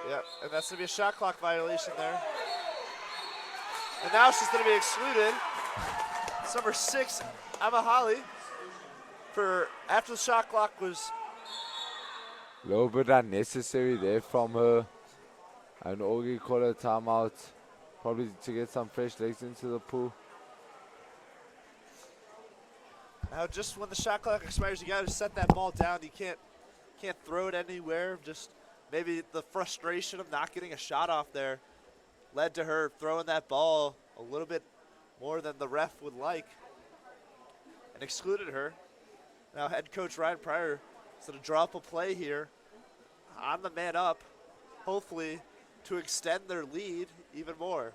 Yep, and that's gonna be a shot clock violation there. And now she's gonna be excluded. It's number 6, Emma Holly, for after the shot clock was. A little bit unnecessary there from her. And Augie called a timeout. Probably to get some fresh legs into the pool. Now just when the shot clock expires, you gotta set that ball down. You can't throw it anywhere. Just maybe the frustration of not getting a shot off there led to her throwing that ball a little bit more than the ref would like and excluded her. Now head coach Ryan Pryor is going to draw up a play here on the man up, hopefully to extend their lead even more.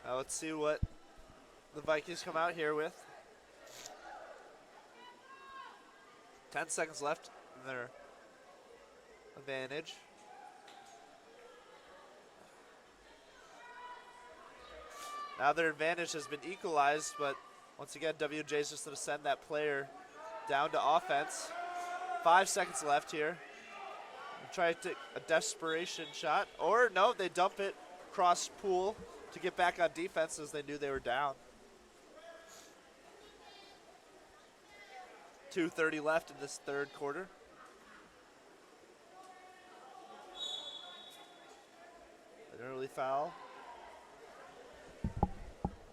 Now let's see what the Vikings come out here with. 10 seconds left in their advantage. Now their advantage has been equalized, but once again, WJ is just going to send that player down to offense. 5 seconds left here. Try to take a desperation shot, or no, they dump it cross pool to get back on defense as they knew they were down. 2:30 left in this third quarter. foul.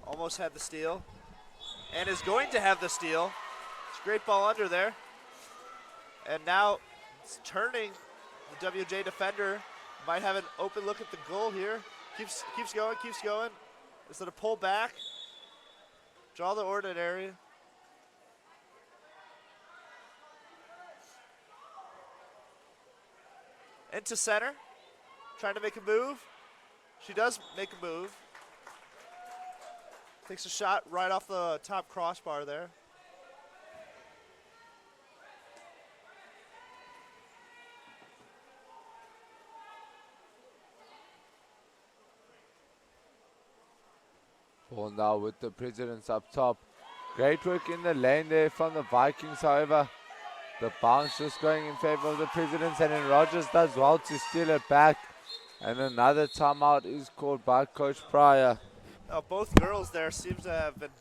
Almost had the steal. And is going to have the steal. It's a great ball under there. And now it's turning. The WJ defender might have an open look at the goal here. Keeps going. Instead of pull back. Draw the ordinary. Into center. Trying to make a move. She does make a move. Takes a shot right off the top crossbar there. Ball now with the Presidents up top. Great work in the lane there from the Vikings, however. The bounce just going in favor of the Presidents, and then Rogers does well to steal it back. And another timeout is called by Coach Pryor. Now both girls there seem to have been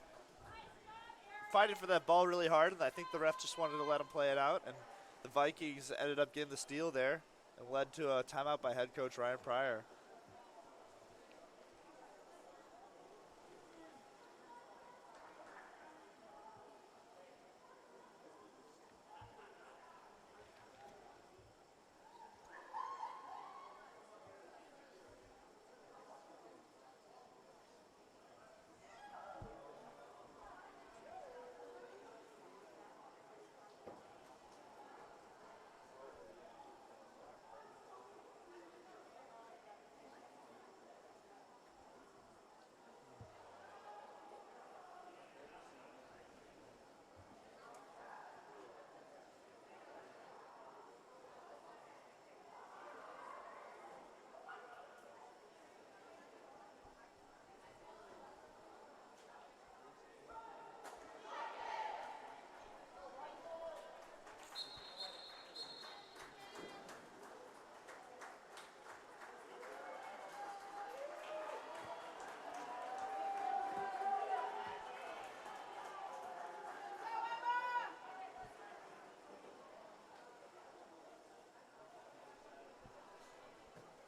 fighting for that ball really hard, and I think the ref just wanted to let them play it out. And the Vikings ended up getting the steal there and led to a timeout by head coach Ryan Pryor.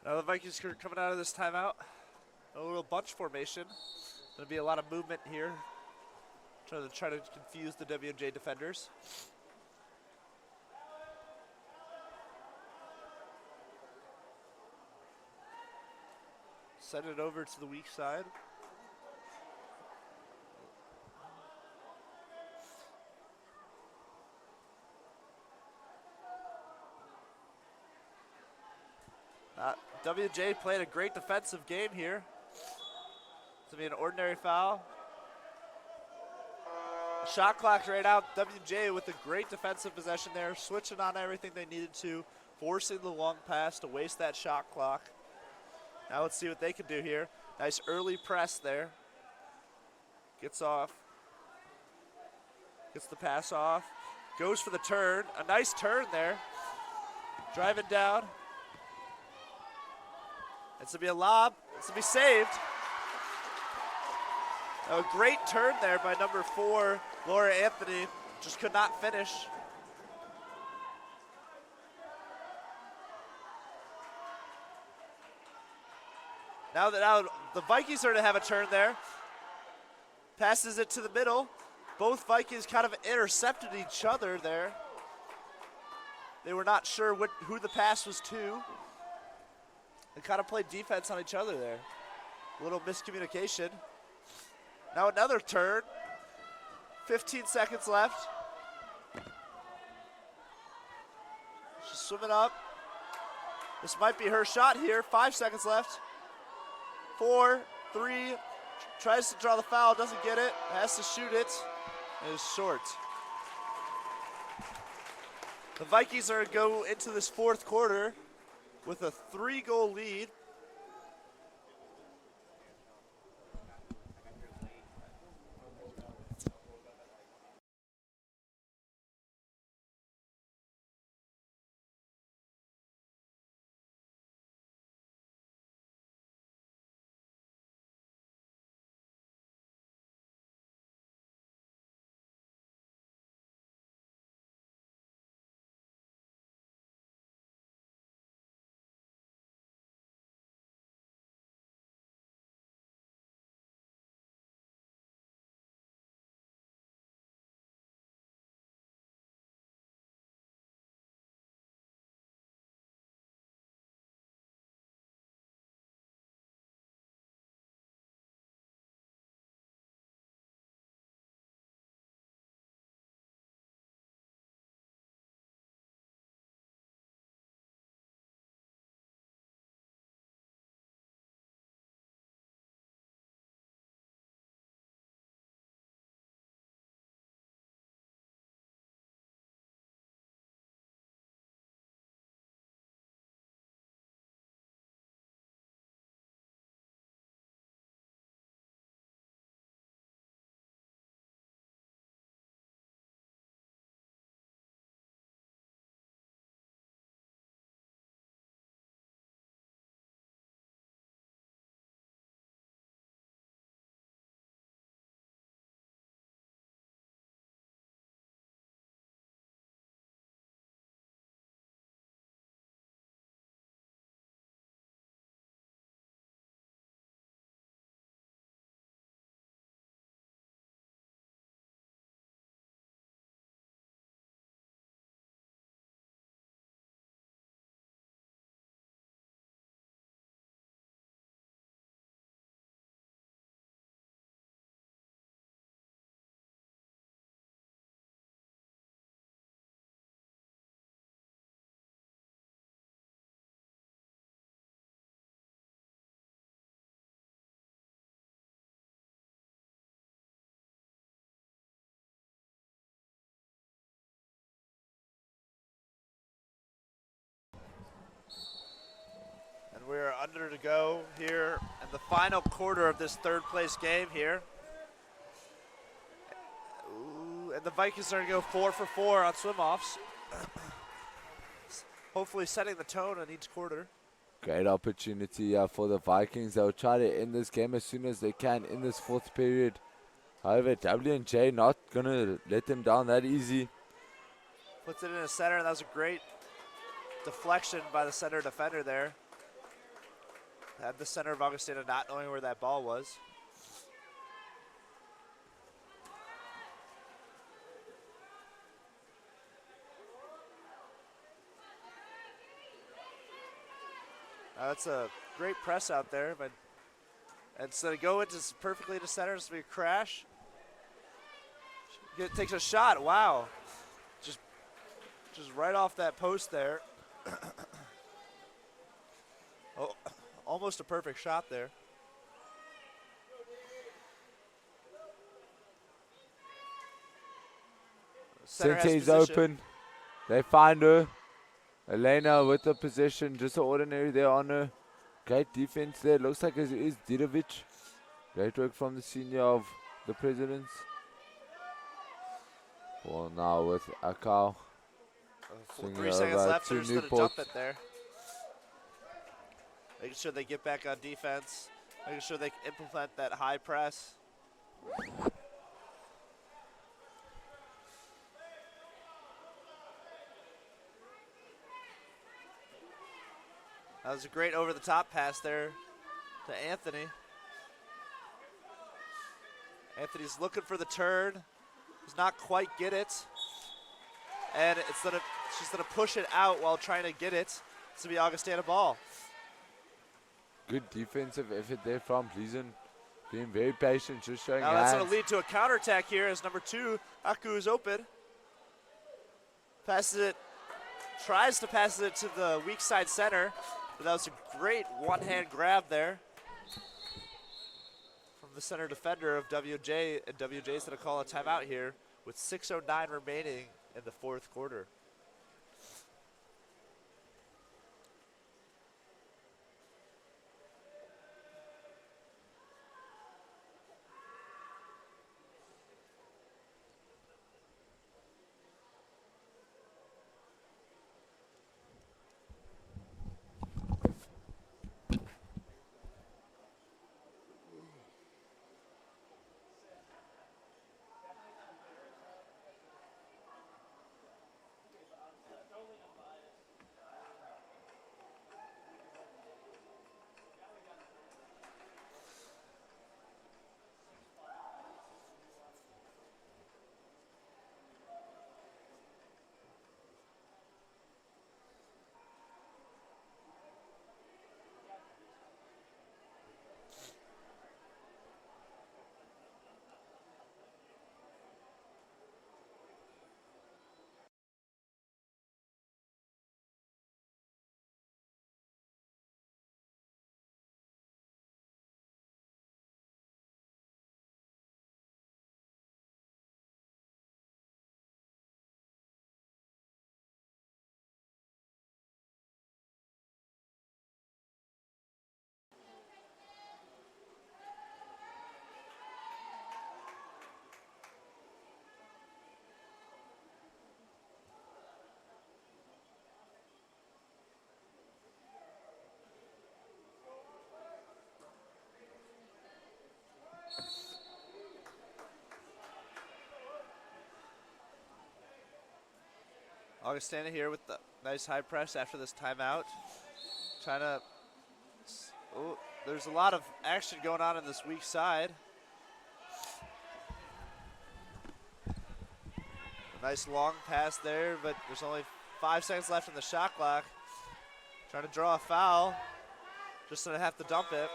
Now the Vikings are coming out of this timeout. A little bunch formation. Going to be a lot of movement here. Try to confuse the WJ defenders. Send it over to the weak side. WJ played a great defensive game here. It's going to be an ordinary foul. Shot clock's right out. WJ with a great defensive possession there, switching on everything they needed to, forcing the long pass to waste that shot clock. Now let's see what they can do here. Nice early press there. Gets off. Gets the pass off. Goes for the turn. A nice turn there. Driving down. It's going to be a lob. It's going to be saved. A great turn there by number 4, Laura Anthony. Just could not finish. Now the Vikings are to have a turn there. Passes it to the middle. Both Vikings kind of intercepted each other there. They were not sure who the pass was to. They kind of played defense on each other there. A little miscommunication. Now another turn. 15 seconds left. She's swimming up. This might be her shot here. 5 seconds left. 4, 3. Tries to draw the foul. Doesn't get it. Has to shoot it. It is short. The Vikings are going to go into this fourth quarter with a 3-goal lead. we're under to go here in the final quarter of this third place game here. Ooh, and the Vikings are going to go 4 for 4 on swim-offs. Hopefully setting the tone on each quarter. Great opportunity for the Vikings. They'll try to end this game as soon as they can in this fourth period. However, W&J not going to let them down that easy. Puts it in the center, and that was a great deflection by the center defender there. Had the center of Augustana not knowing where that ball was. That's a great press out there, but instead of going just perfectly to center, it's going to be a crash. Takes a shot. Wow. Just right off that post there. Oh, almost a perfect shot there. Cente's open. They find her. Elena with the position, just an ordinary there on her. Great defense there. Looks like it is DIII. Great work from the senior of the Presidents. Ball now with Akau. 3 seconds left. There's going to dump it there. Making sure they get back on defense. Making sure they implement that high press. That was a great over-the-top pass there to Anthony. Anthony's looking for the turn. Does not quite get it. And she's gonna push it out while trying to get it. It's gonna be Augustana ball. Good defensive effort there from Pleason. Being very patient, just showing Now that's hands. gonna lead to a counterattack here as number 2, Aku, is open. Passes it, tries to pass it to the weak side center. But that was a great one-hand grab there from the center defender of WJ, and WJ is going to call a timeout here with 6:09 remaining in the fourth quarter. Augustana here with the nice high press after this timeout. Trying to, oh, there's a lot of action going on this weak side. A nice long pass there, but there's only 5 seconds left in the shot clock. Trying to draw a foul. Just gonna have to dump it.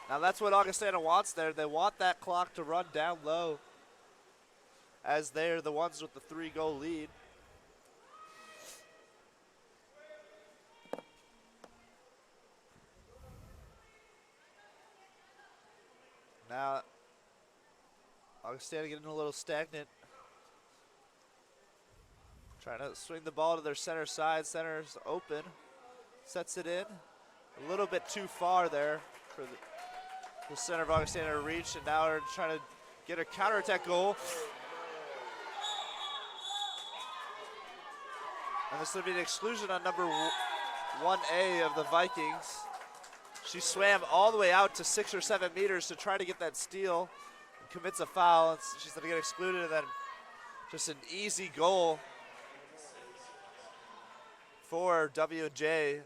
Now that's what Augustana wants there. They want that clock to run down low, as they're the ones with the 3-goal lead. Now, Augustana getting a little stagnant. Trying to swing the ball to their center side. Center's open. Sets it in. A little bit too far there for the center of Augustana to reach, and now they're trying to get a counterattack goal. And this will be an exclusion on number 1A of the Vikings. She swam all the way out to 6 or 7 meters to try to get that steal and commits a foul. And she's going to get excluded, and then just an easy goal for W&J.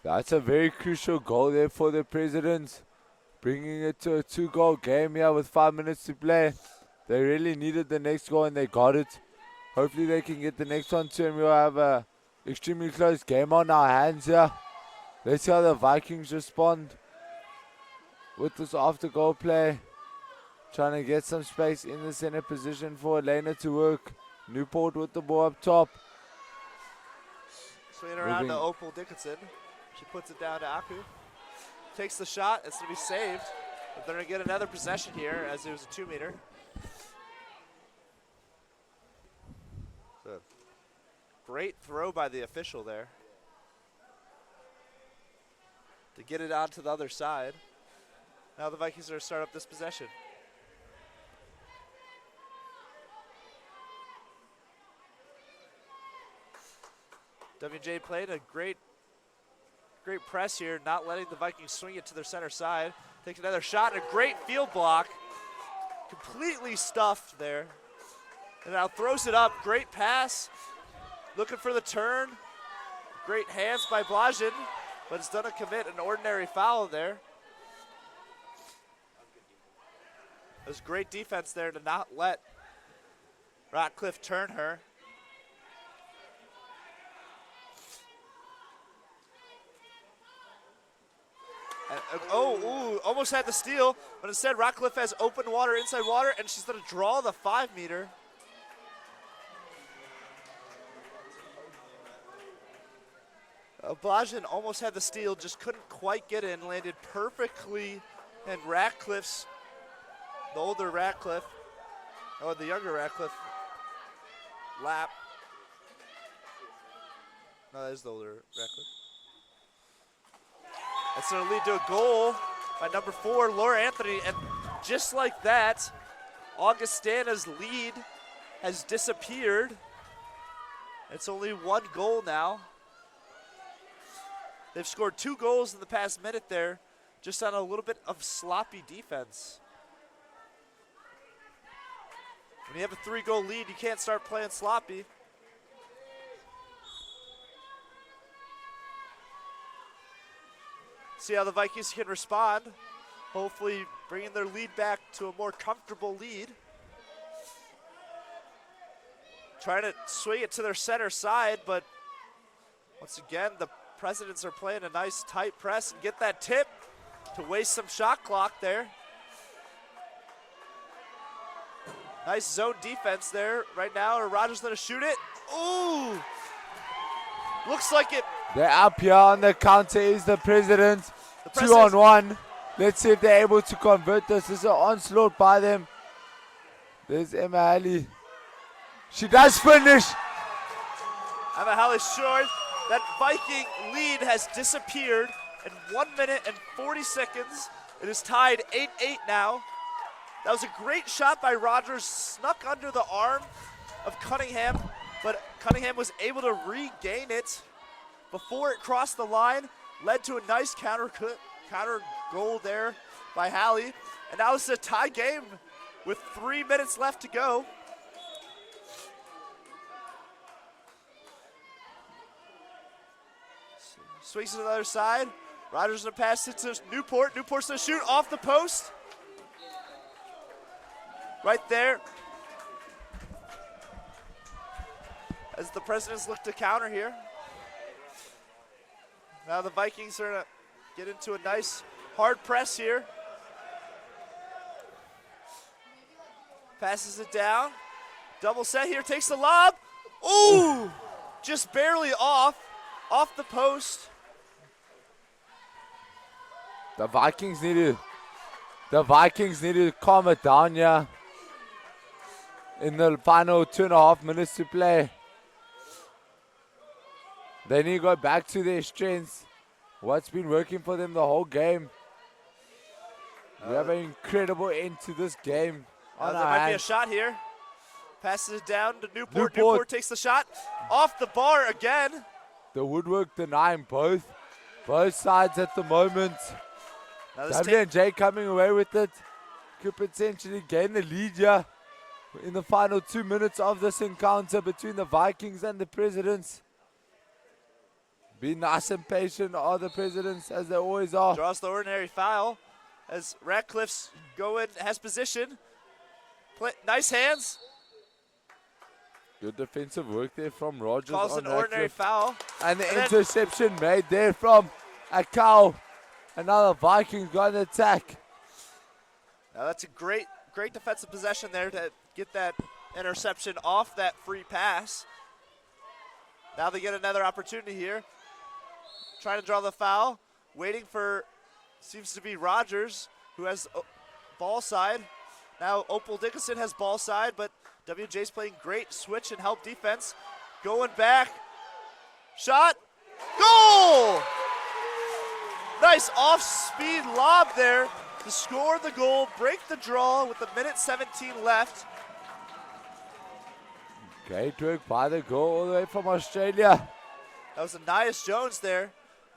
That's a very crucial goal there for the Presidents, bringing it to a 2-goal game here with 5 minutes to play. They really needed the next goal and they got it. Hopefully they can get the next one too, and we'll have a extremely close game on our hands here. Let's see how the Vikings respond with this after goal play. Trying to get some space in the center position for Elena to work. Newport with the ball up top. Swinging around to Opal Dickinson. She puts it down to Aku. Takes the shot. It's going to be saved. But they're going to get another possession here as it was a 2-meter. So, great throw by the official there to get it onto the other side. Now the Vikings are going to start up this possession. WJ played a great press here, not letting the Vikings swing it to their center side. Takes another shot and a great field block. Completely stuffed there. And now throws it up, great pass. Looking for the turn. Great hands by Blazin, but it's going to commit an ordinary foul there. It was great defense there to not let Ratcliffe turn her. And, almost had the steal, but instead Ratcliffe has open water, inside water, and she's going to draw the 5-meter. Blazin almost had the steal, just couldn't quite get in, landed perfectly in Ratcliffe's, the older Ratcliffe, or the younger Ratcliffe, lap. No, that is the older Ratcliffe. That's going to lead to a goal by number 4, Laura Anthony. And just like that, Augustana's lead has disappeared. It's only 1 goal now. They've scored 2 goals in the past minute there, just on a little bit of sloppy defense. When you have a 3-goal lead, you can't start playing sloppy. See how the Vikings can respond. Hopefully bringing their lead back to a more comfortable lead. Trying to swing it to their center side, but once again, the Presidents are playing a nice tight press and get that tip to waste some shot clock there. Nice zone defense there right now. Rogers going to shoot it. Ooh! Looks like it. They're up here on the counter is the Presidents. 2-on-1. Let's see if they're able to convert this. This is an onslaught by them. There's Emma Halley. She does finish. Emma Halley short. That Viking lead has disappeared in 1 minute and 40 seconds. It is tied 8-8 now. That was a great shot by Rogers. Snuck under the arm of Cunningham, but Cunningham was able to regain it before it crossed the line. Led to a nice counter goal there by Halley. And now this is a tie game with 3 minutes left to go. Swings to the other side. Rogers gonna pass it to Newport. Newport's gonna shoot off the post. Right there. As the Presidents look to counter here. Now the Vikings are gonna get into a nice hard press here. Passes it down. Double set here, takes the lob. Ooh! Just barely off the post. The Vikings need to calm it down here in the final 2.5 minutes to play. They need to go back to their strengths. What's been working for them the whole game. We have an incredible end to this game on there our might be a hands. shot here. Passes it down to Newport. Newport. Newport takes the shot. Off the bar again. The woodwork denying both sides at the moment. Now this W&J coming away with it. Could potentially gain the lead here in the final 2 minutes of this encounter between the Vikings and the Presidents. Be nice and patient are the Presidents, as they always are. draws the ordinary foul as Ratcliffe's going, has position. Nice hands. Good defensive work there from Rogers. Calls on an ordinary Ratcliffe. foul. And the And then- interception made there from Akau. Another Vikings got an attack. Now that's a great defensive possession there to get that interception off that free pass. Now they get another opportunity here. Trying to draw the foul. Waiting for, seems to be Rogers, who has ball side. Now Opal Dickinson has ball side, but WJ's playing great switch and help defense. Going back. Shot. Goal! Nice off-speed lob there to score the goal, break the draw with a minute 17 left. Great work by the goal all the way from Australia. That was Anias Jones there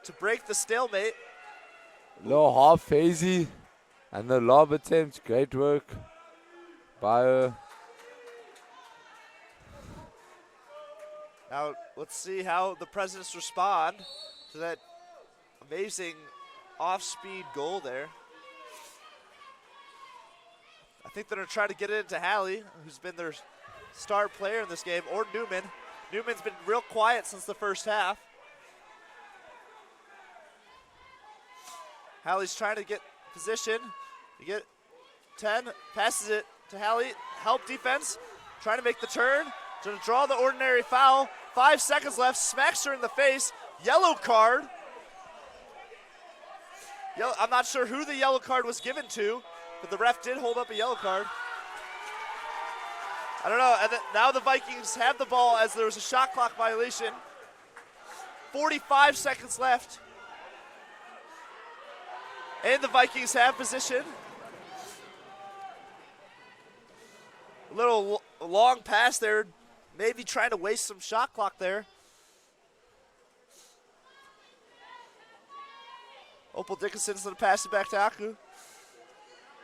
to break the stalemate. Low half hazy. And the lob attempt. Great work by her. Now let's see how the Presidents respond to that amazing off-speed goal there. I think they're going to try to get it into Hallie, who's been their star player in this game, or Newman. Newman's been real quiet since the first half. Hallie's trying to get position. You get 10, passes it to Hallie. Help defense, trying to make the turn, to draw the ordinary foul. 5 seconds left, smacks her in the face. Yellow card. I'm not sure who the yellow card was given to, but the ref did hold up a yellow card. I don't know, and now the Vikings have the ball as there was a shot clock violation. 45 seconds left. And the Vikings have position. A little long pass there, maybe trying to waste some shot clock there. Opal Dickinson's going to pass it back to Aku.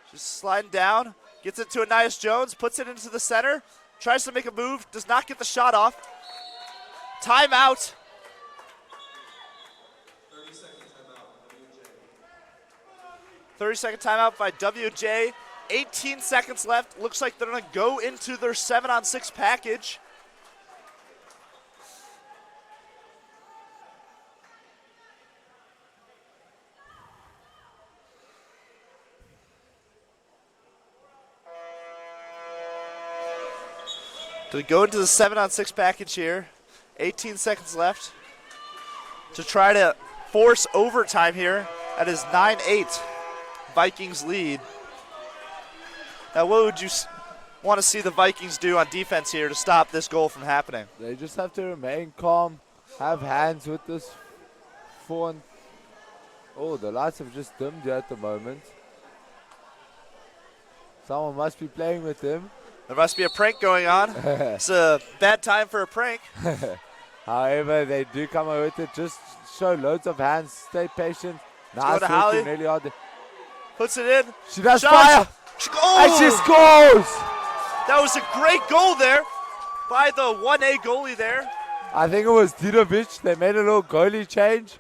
Just sliding down, gets it to Anias Jones, puts it into the center, tries to make a move, does not get the shot off. Timeout. 30-second timeout by WJ. 18 seconds left. Looks like they're going to go into their 7-on-6 package. To go into the 7-on-6 package here. 18 seconds left. To try to force overtime here. That is 9-8. Vikings lead. Now, what would you want to see the Vikings do on defense here to stop this goal from happening? They just have to remain calm, have hands with this phone. Oh, the lights have just dimmed here at the moment. Someone must be playing with them. There must be a prank going on. It's a bad time for a prank. However, they do come away with it. Just show loads of hands. Stay patient. Nice to work Hallie. in really hard. Puts it in. She does Shot. fire. Oh! And she scores. That was a great goal there by the 1A goalie there. I think it was Didovic. They made a little goalie change.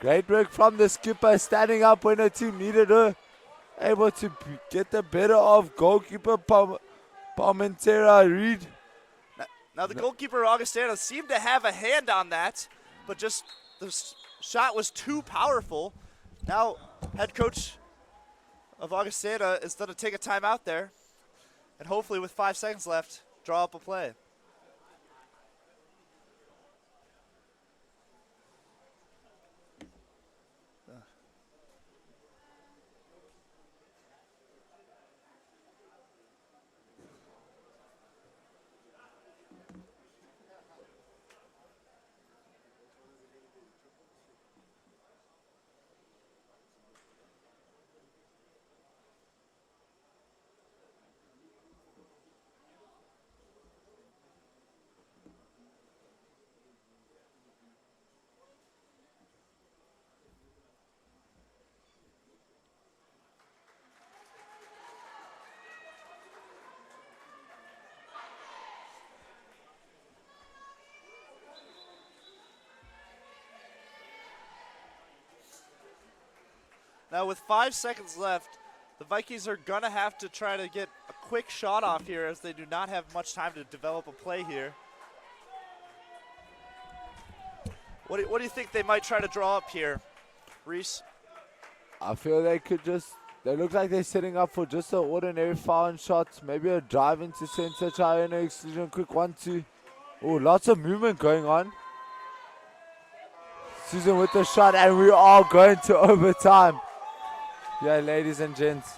Great work from the skipper, standing up when her team needed her. Able to get the better of goalkeeper Palmentera Reed. Now the goalkeeper Augustana seemed to have a hand on that, but just the shot was too powerful. Now head coach of Augustana is going to take a timeout there, and hopefully with 5 seconds left, draw up a play. Now with 5 seconds left, the Vikings are going to have to try to get a quick shot off here as they do not have much time to develop a play here. What do you think they might try to draw up here, Reese? I feel they could just. They look like they're setting up for just an ordinary foul and shot. Maybe a drive into center, try an exclusion, quick 1-2. Oh, lots of movement going on. Susan with the shot, and we are going to overtime. Yeah, ladies and gents.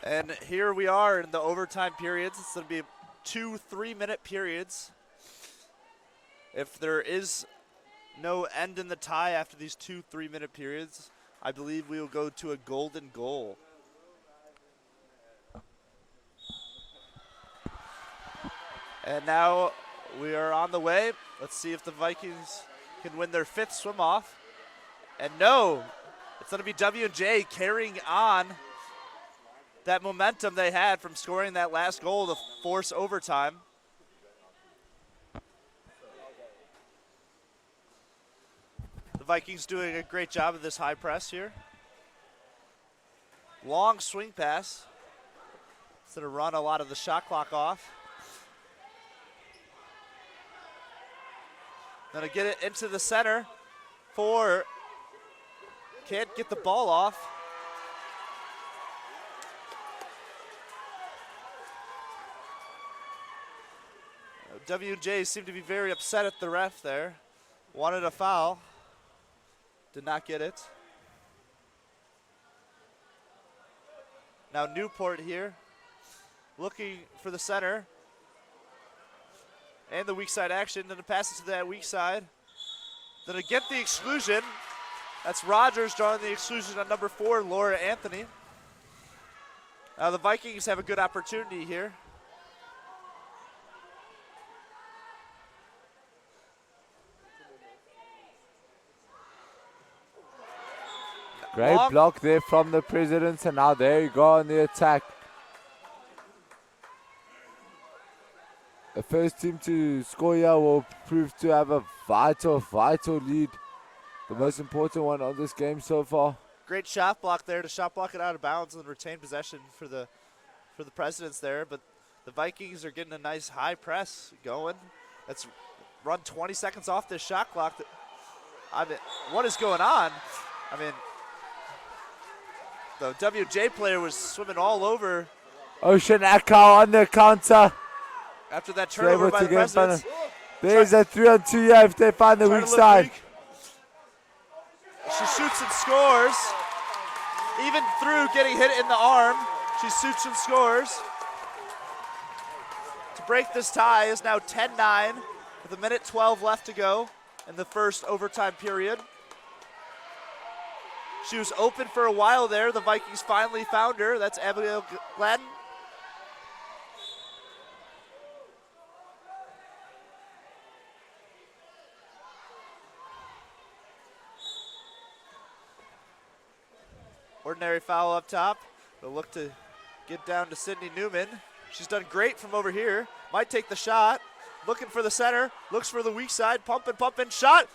And here we are in the overtime periods. It's going to be 2 3-minute periods. If there is no end in the tie after these 2 3-minute periods, I believe we will go to a golden goal. And now we are on the way. Let's see if the Vikings can win their 5th swim off. And no, it's going to be W&J carrying on that momentum they had from scoring that last goal to force overtime. The Vikings doing a great job of this high press here. Long swing pass. It's going to run a lot of the shot clock off. Going to get it into the center for, can't get the ball off. W&J seemed to be very upset at the ref there. Wanted a foul. Did not get it. Now Newport here, looking for the center. And the weak side action, then to pass it to that weak side. Then to get the exclusion. That's Rogers drawing the exclusion on number 4, Laura Anthony. Now the Vikings have a good opportunity here. Great block there from the Presidents, and now there you go on the attack. The first team to score here will prove to have a vital lead. The most important one of this game so far. Great shot block there to shot block it out of bounds and retain possession for the Presidents there. But the Vikings are getting a nice high press going. Let's run 20 seconds off this shot clock. I mean, what is going on? I mean, the WJ player was swimming all over. Ocean Echo on the counter. After that turnover by the Presidents. There's a 3-on-2 here if they find the weak side. She shoots and scores. Even through getting hit in the arm, she shoots and scores. To break this tie is now 10-9 with 1:12 left to go in the first overtime period. She was open for a while there. The Vikings finally found her. That's Abigail Gladden. Ordinary foul up top. They'll look to get down to Sydney Newman. She's done great from over here. Might take the shot. Looking for the center. Looks for the weak side. Pumping, shot.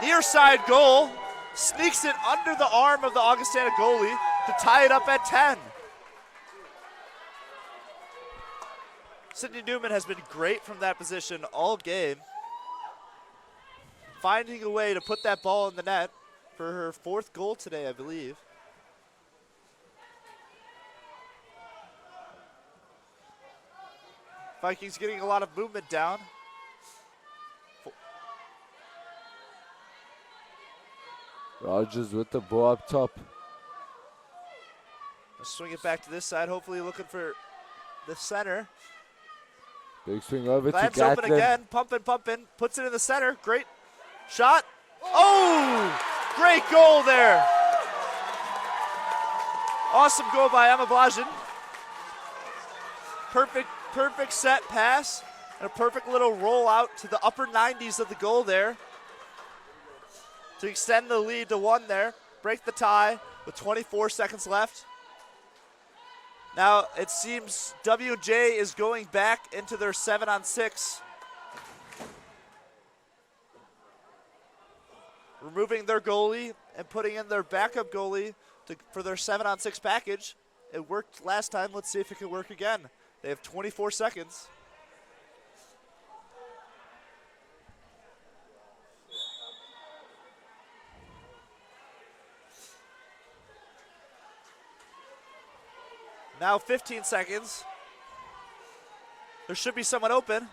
Near side goal. Sneaks it under the arm of the Augustana goalie to tie it up at 10. Sydney Newman has been great from that position all game. Finding a way to put that ball in the net for her 4th goal today, I believe. Vikings getting a lot of movement down. Rogers with the ball up top. Let's swing it back to this side, hopefully looking for the center. Big swing over Gladden's to Gatlin. open again, pumping, puts it in the center. Great shot. Oh, great goal there. Awesome goal by Emma Blajan. Perfect set pass and a perfect little roll out to the upper 90s of the goal there to extend the lead to 1 there, break the tie with 24 seconds left. Now it seems WJ is going back into their 7-on-6. Removing their goalie and putting in their backup goalie for their 7-on-6 package. It worked last time. Let's see if it can work again. They have 24 seconds. Now 15 seconds. There should be someone open.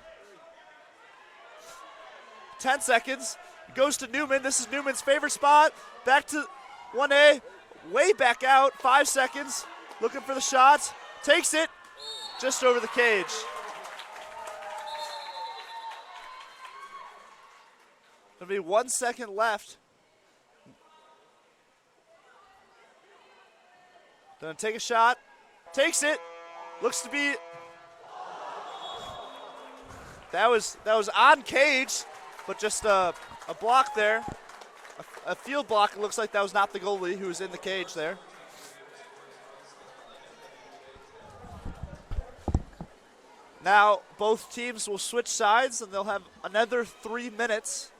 10 seconds. Goes to Newman. This is Newman's favorite spot. Back to 1A. Way back out. 5 seconds. looking for the shot, takes it, just over the cage. There'll be 1 second left. Gonna take a shot, takes it, looks to be, that was on cage, but just a block there, a field block. It looks like that was not the goalie who was in the cage there. Now both teams will switch sides and they'll have another 3 minutes.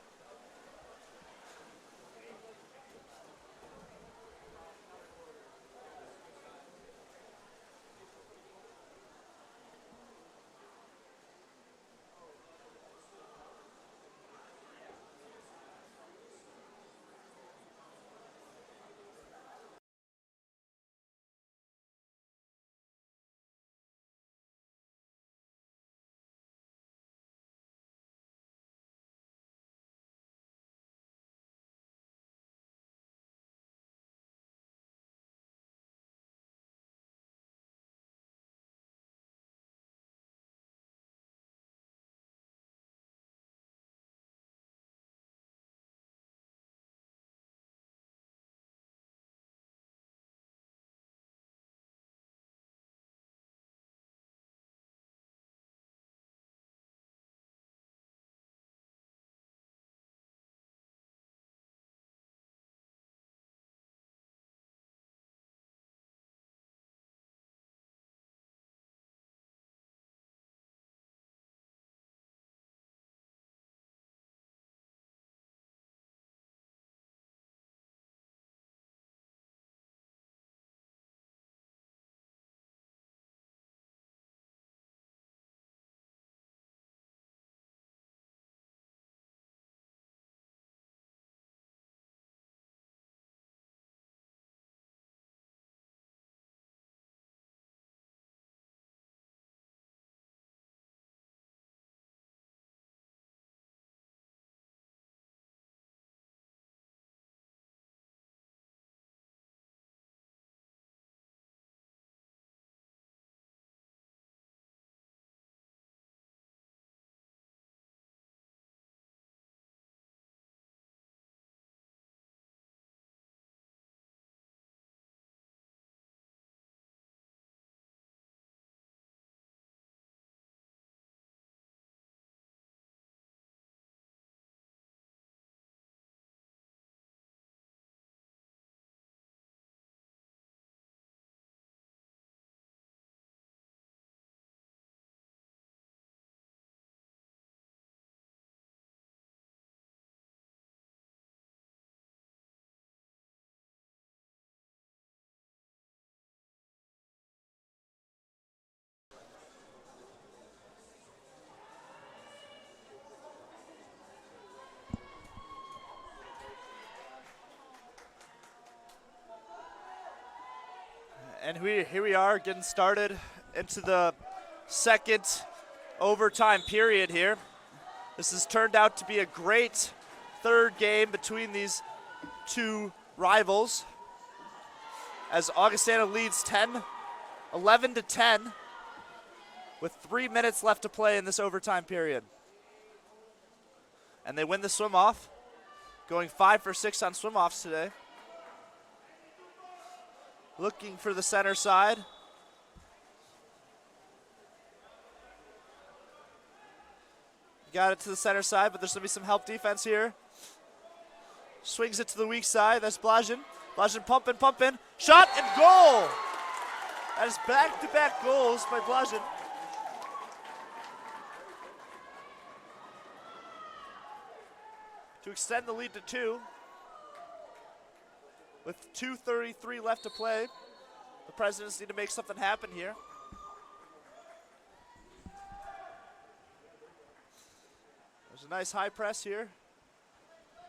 And here we are getting started into the second overtime period here. This has turned out to be a great third game between these two rivals as Augustana leads 11 to 10 with 3 minutes left to play in this overtime period. And they win the swim off, going 5 for 6 on swim offs today. Looking for the center side. Got it to the center side, but there's going to be some help defense here. Swings it to the weak side. That's Blazin. Blazin pumping. Shot and goal! That is back-to-back goals by Blazin. To extend the lead to 2. With 2:33 left to play, the Presidents need to make something happen here. There's a nice high press here.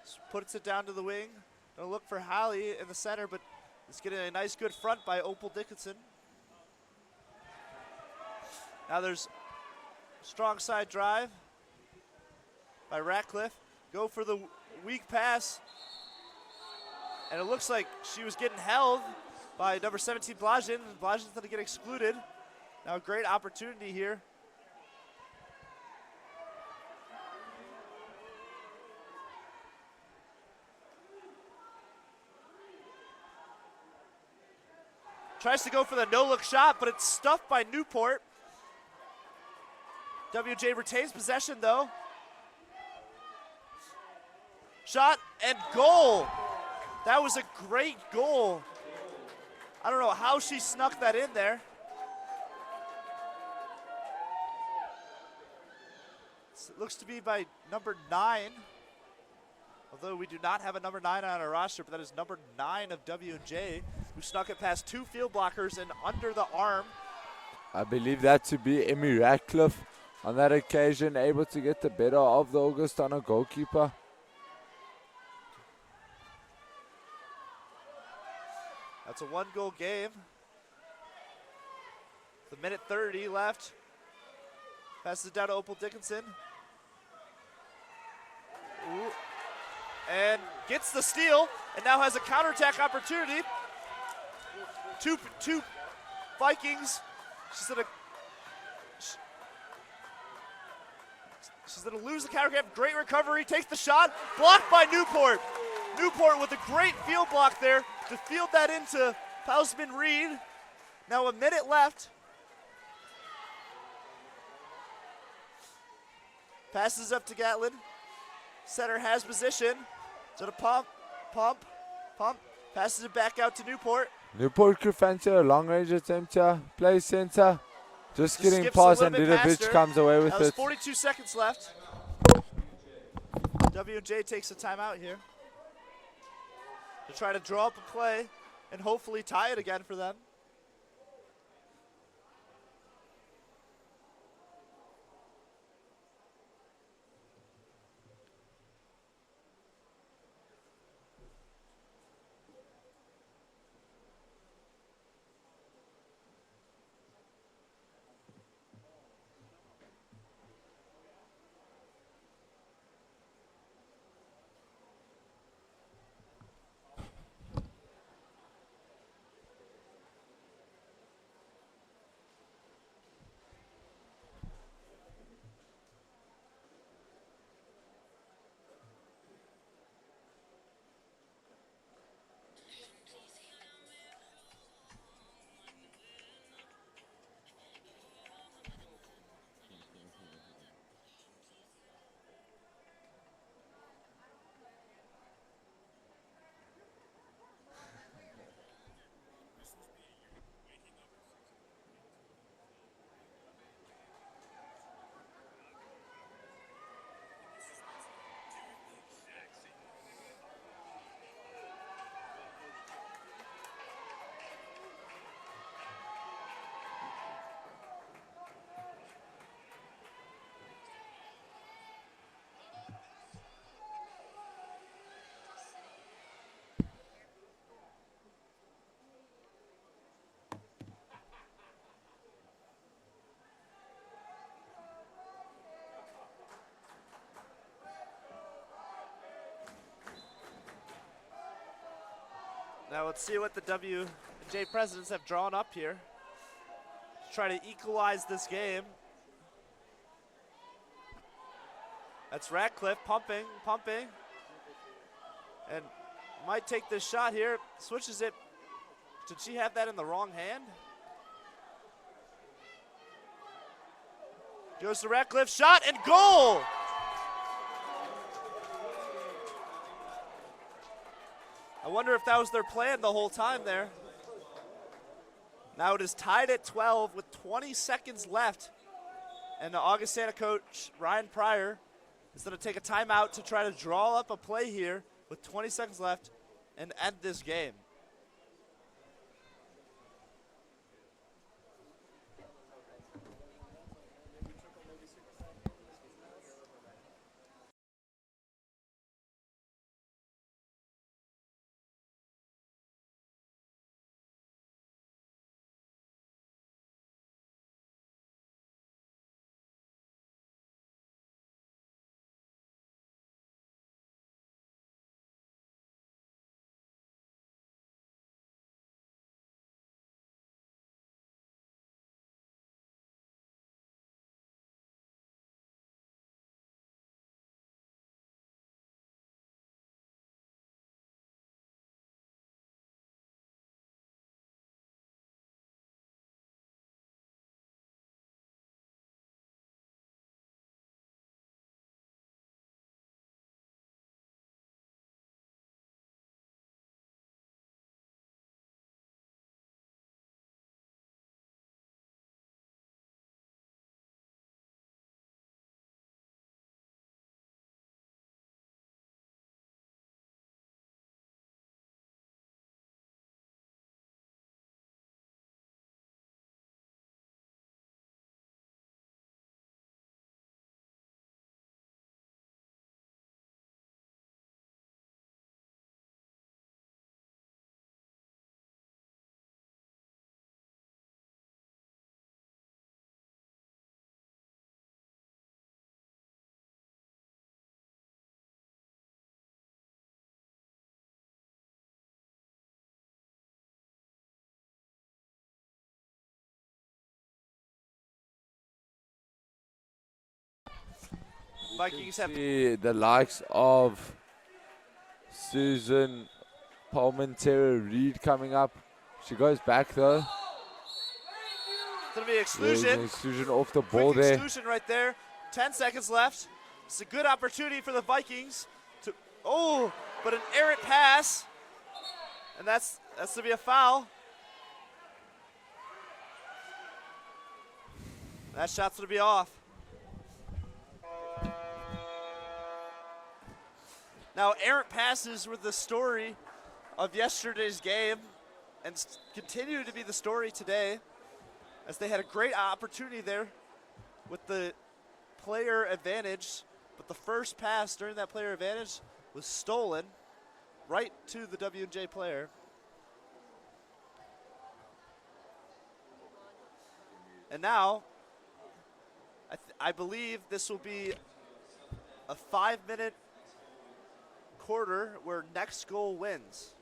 Just puts it down to the wing. Gonna look for Holly in the center, but it's getting a nice good front by Opal Dickinson. Now there's strong side drive by Ratcliffe. Go for the weak pass. And it looks like she was getting held by number 17, Blazin. Blazin's going to get excluded. Now a great opportunity here. Tries to go for the no-look shot, but it's stuffed by Newport. WJ retains possession, though. Shot and goal. That was a great goal. I don't know how she snuck that in there. It looks to be by number 9. Although we do not have a number 9 on our roster, but that is number 9 of W&J, who snuck it past 2 field blockers and under the arm. I believe that to be Emmy Ratcliffe on that occasion, able to get the better of the Augustana goalkeeper. That's a 1-goal game. The minute 30 left. Passes it down to Opal Dickinson. Ooh. And gets the steal, and now has a counterattack opportunity. Two Vikings. She's gonna lose the counterattack. Great recovery, takes the shot, blocked by Newport. Newport with a great field block there to field that into Pausman Reed. Now a minute left. Passes up to Gatlin. Center has position. So to pump. Passes it back out to Newport. Newport could fancy a long-range attempt here. Play center. Just getting past, and Lidovic comes away with it. it. 42 seconds left. W&J takes a timeout here to try to draw up a play and hopefully tie it again for them. Now let's see what the W&J presidents have drawn up here to try to equalize this game. That's Ratcliffe pumping, and might take this shot here, switches it. Did she have that in the wrong hand? Goes to Ratcliffe, shot and goal! I wonder if that was their plan the whole time there. Now it is tied at 12 with 20 seconds left. And the Augustana coach, Ryan Pryor, is going to take a timeout to try to draw up a play here with 20 seconds left and end this game. Vikings have See the likes of Susan Palmentero Reed coming up. She goes back though. it's going to be There's exclusion. an exclusion off the ball Quick there. exclusion right there. 10 seconds left. It's a good opportunity for the Vikings to. Oh, but an errant pass, and that's to be a foul. That shot's going to be off. Now, errant passes were the story of yesterday's game and continue to be the story today, as they had a great opportunity there with the player advantage, but the first pass during that player advantage was stolen right to the W&J player. And now, I believe this will be a 5-minute quarter where next goal wins.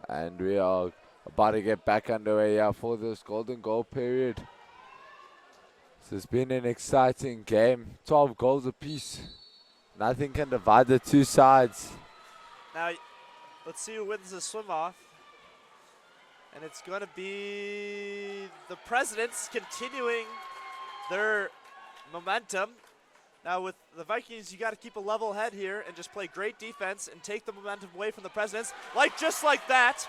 And we are about to get back underway here for this golden goal period. So it's been an exciting game. 12 goals apiece. Nothing can divide the two sides. Now, let's see who wins the swim off. And it's going to be the Presidents continuing their momentum. Now, with the Vikings, you got to keep a level head here and just play great defense and take the momentum away from the Presidents. Just like that.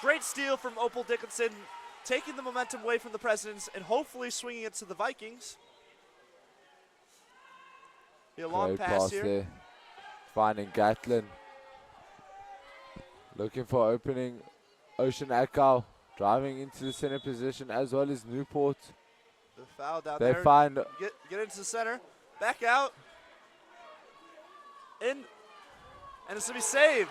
Great steal from Opal Dickinson, taking the momentum away from the Presidents and hopefully swinging it to the Vikings. Be a long Great pass here. there. Finding Gatlin. Looking for opening. Ocean Akau driving into the center position as well as Newport. The foul down They there. find Get into the center. Back out. In. And it's going to be saved.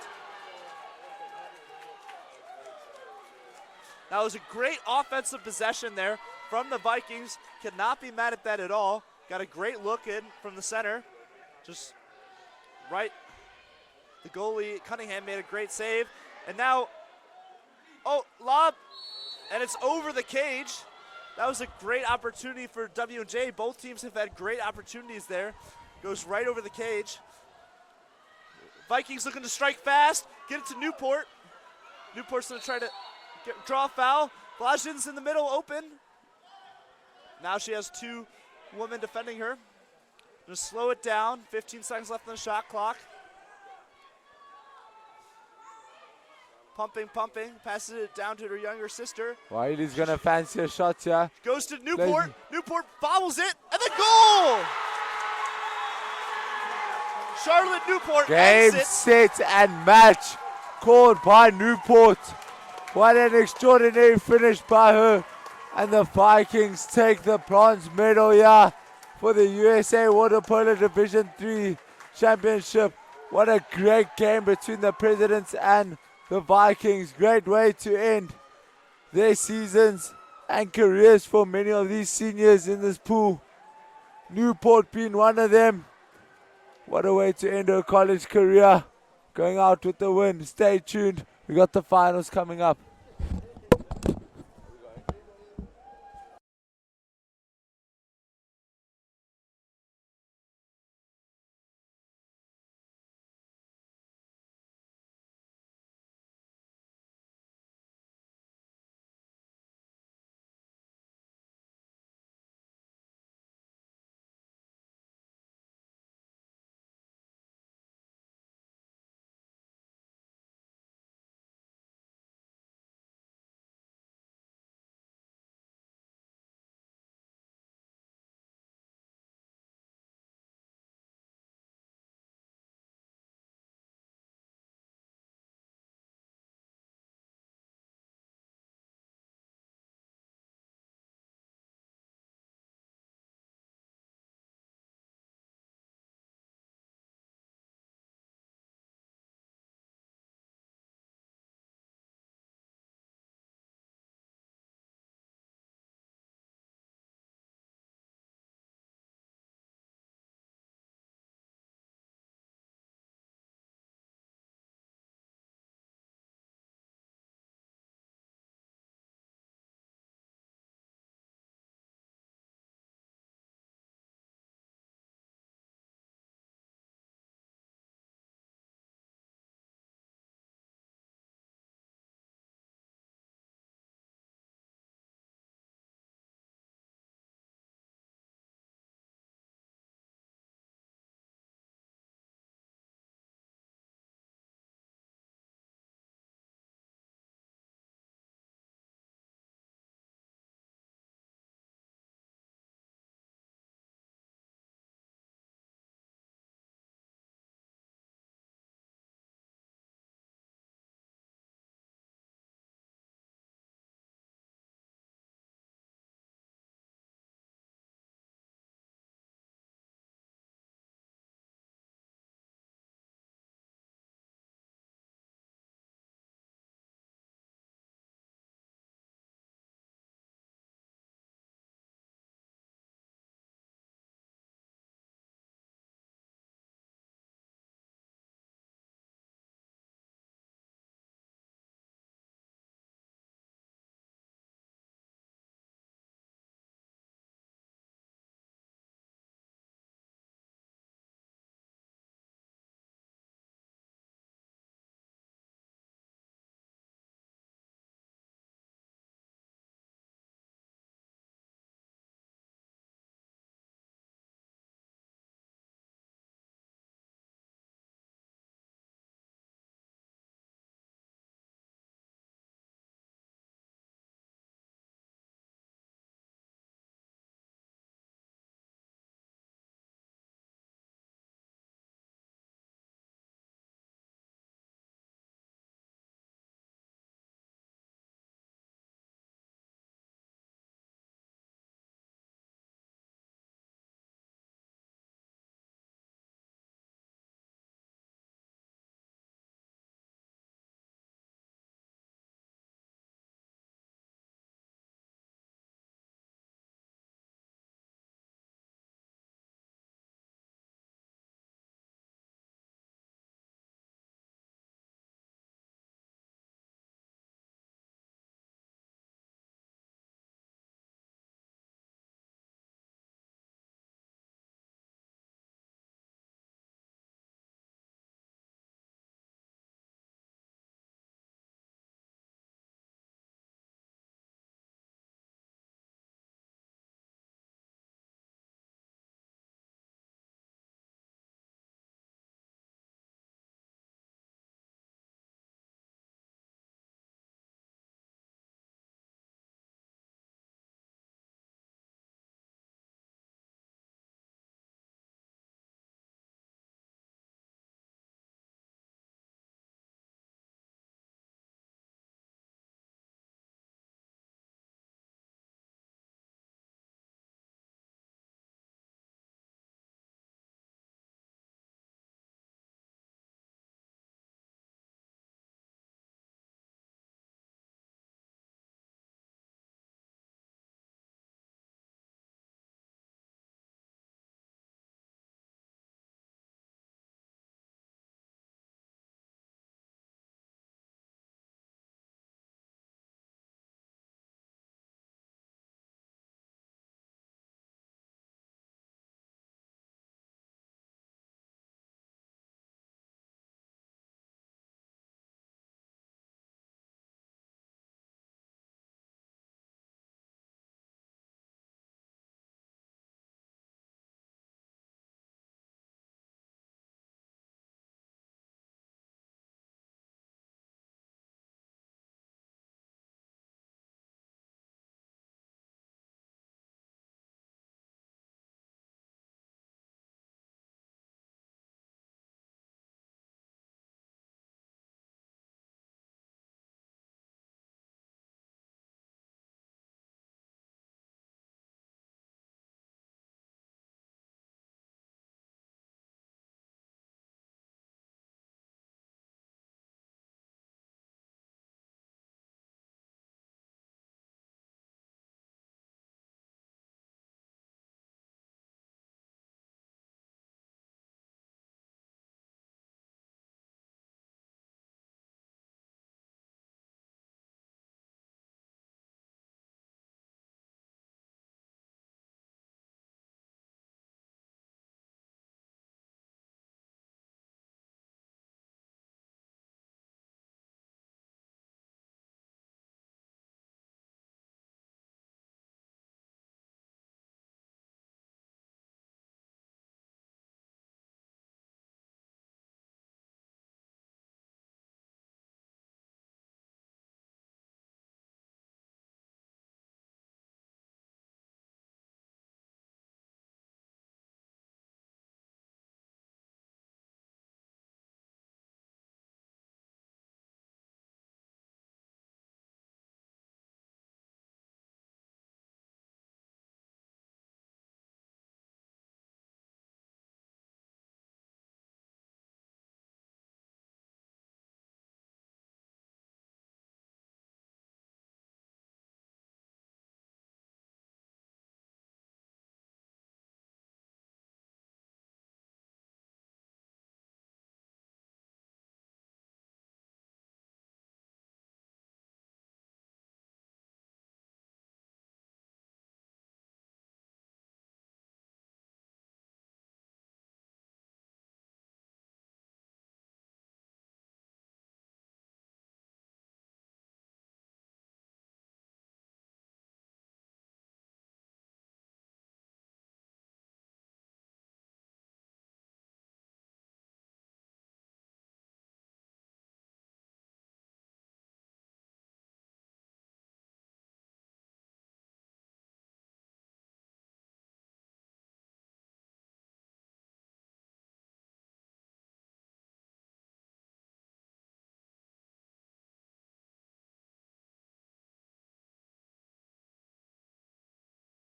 That was a great offensive possession there from the Vikings. Cannot be mad at that at all. Got a great look in from the center. Just right. The goalie, Cunningham, made a great save. And now, lob. And it's over the cage. That was a great opportunity for W&J. Both teams have had great opportunities there. Goes right over the cage. Vikings looking to strike fast. Get it to Newport. Newport's going to try to draw a foul. Blazhin's in the middle, open. Now she has two women defending her. Going to slow it down. 15 seconds left on the shot clock. Pumping. Passes it down to her younger sister. Wiley's going to fancy a shot here. Goes to Newport. Newport bobbles it. And the goal! Charlotte Newport Game, set, and match called by Newport. What an extraordinary finish by her. And the Vikings take the bronze medal here for the USA Water Polo Division 3 Championship. What a great game between the Presidents and the Vikings. Great way to end their seasons and careers for many of these seniors in this pool. Newport being one of them. What a way to end her college career. Going out with the win. Stay tuned. We got the finals coming up.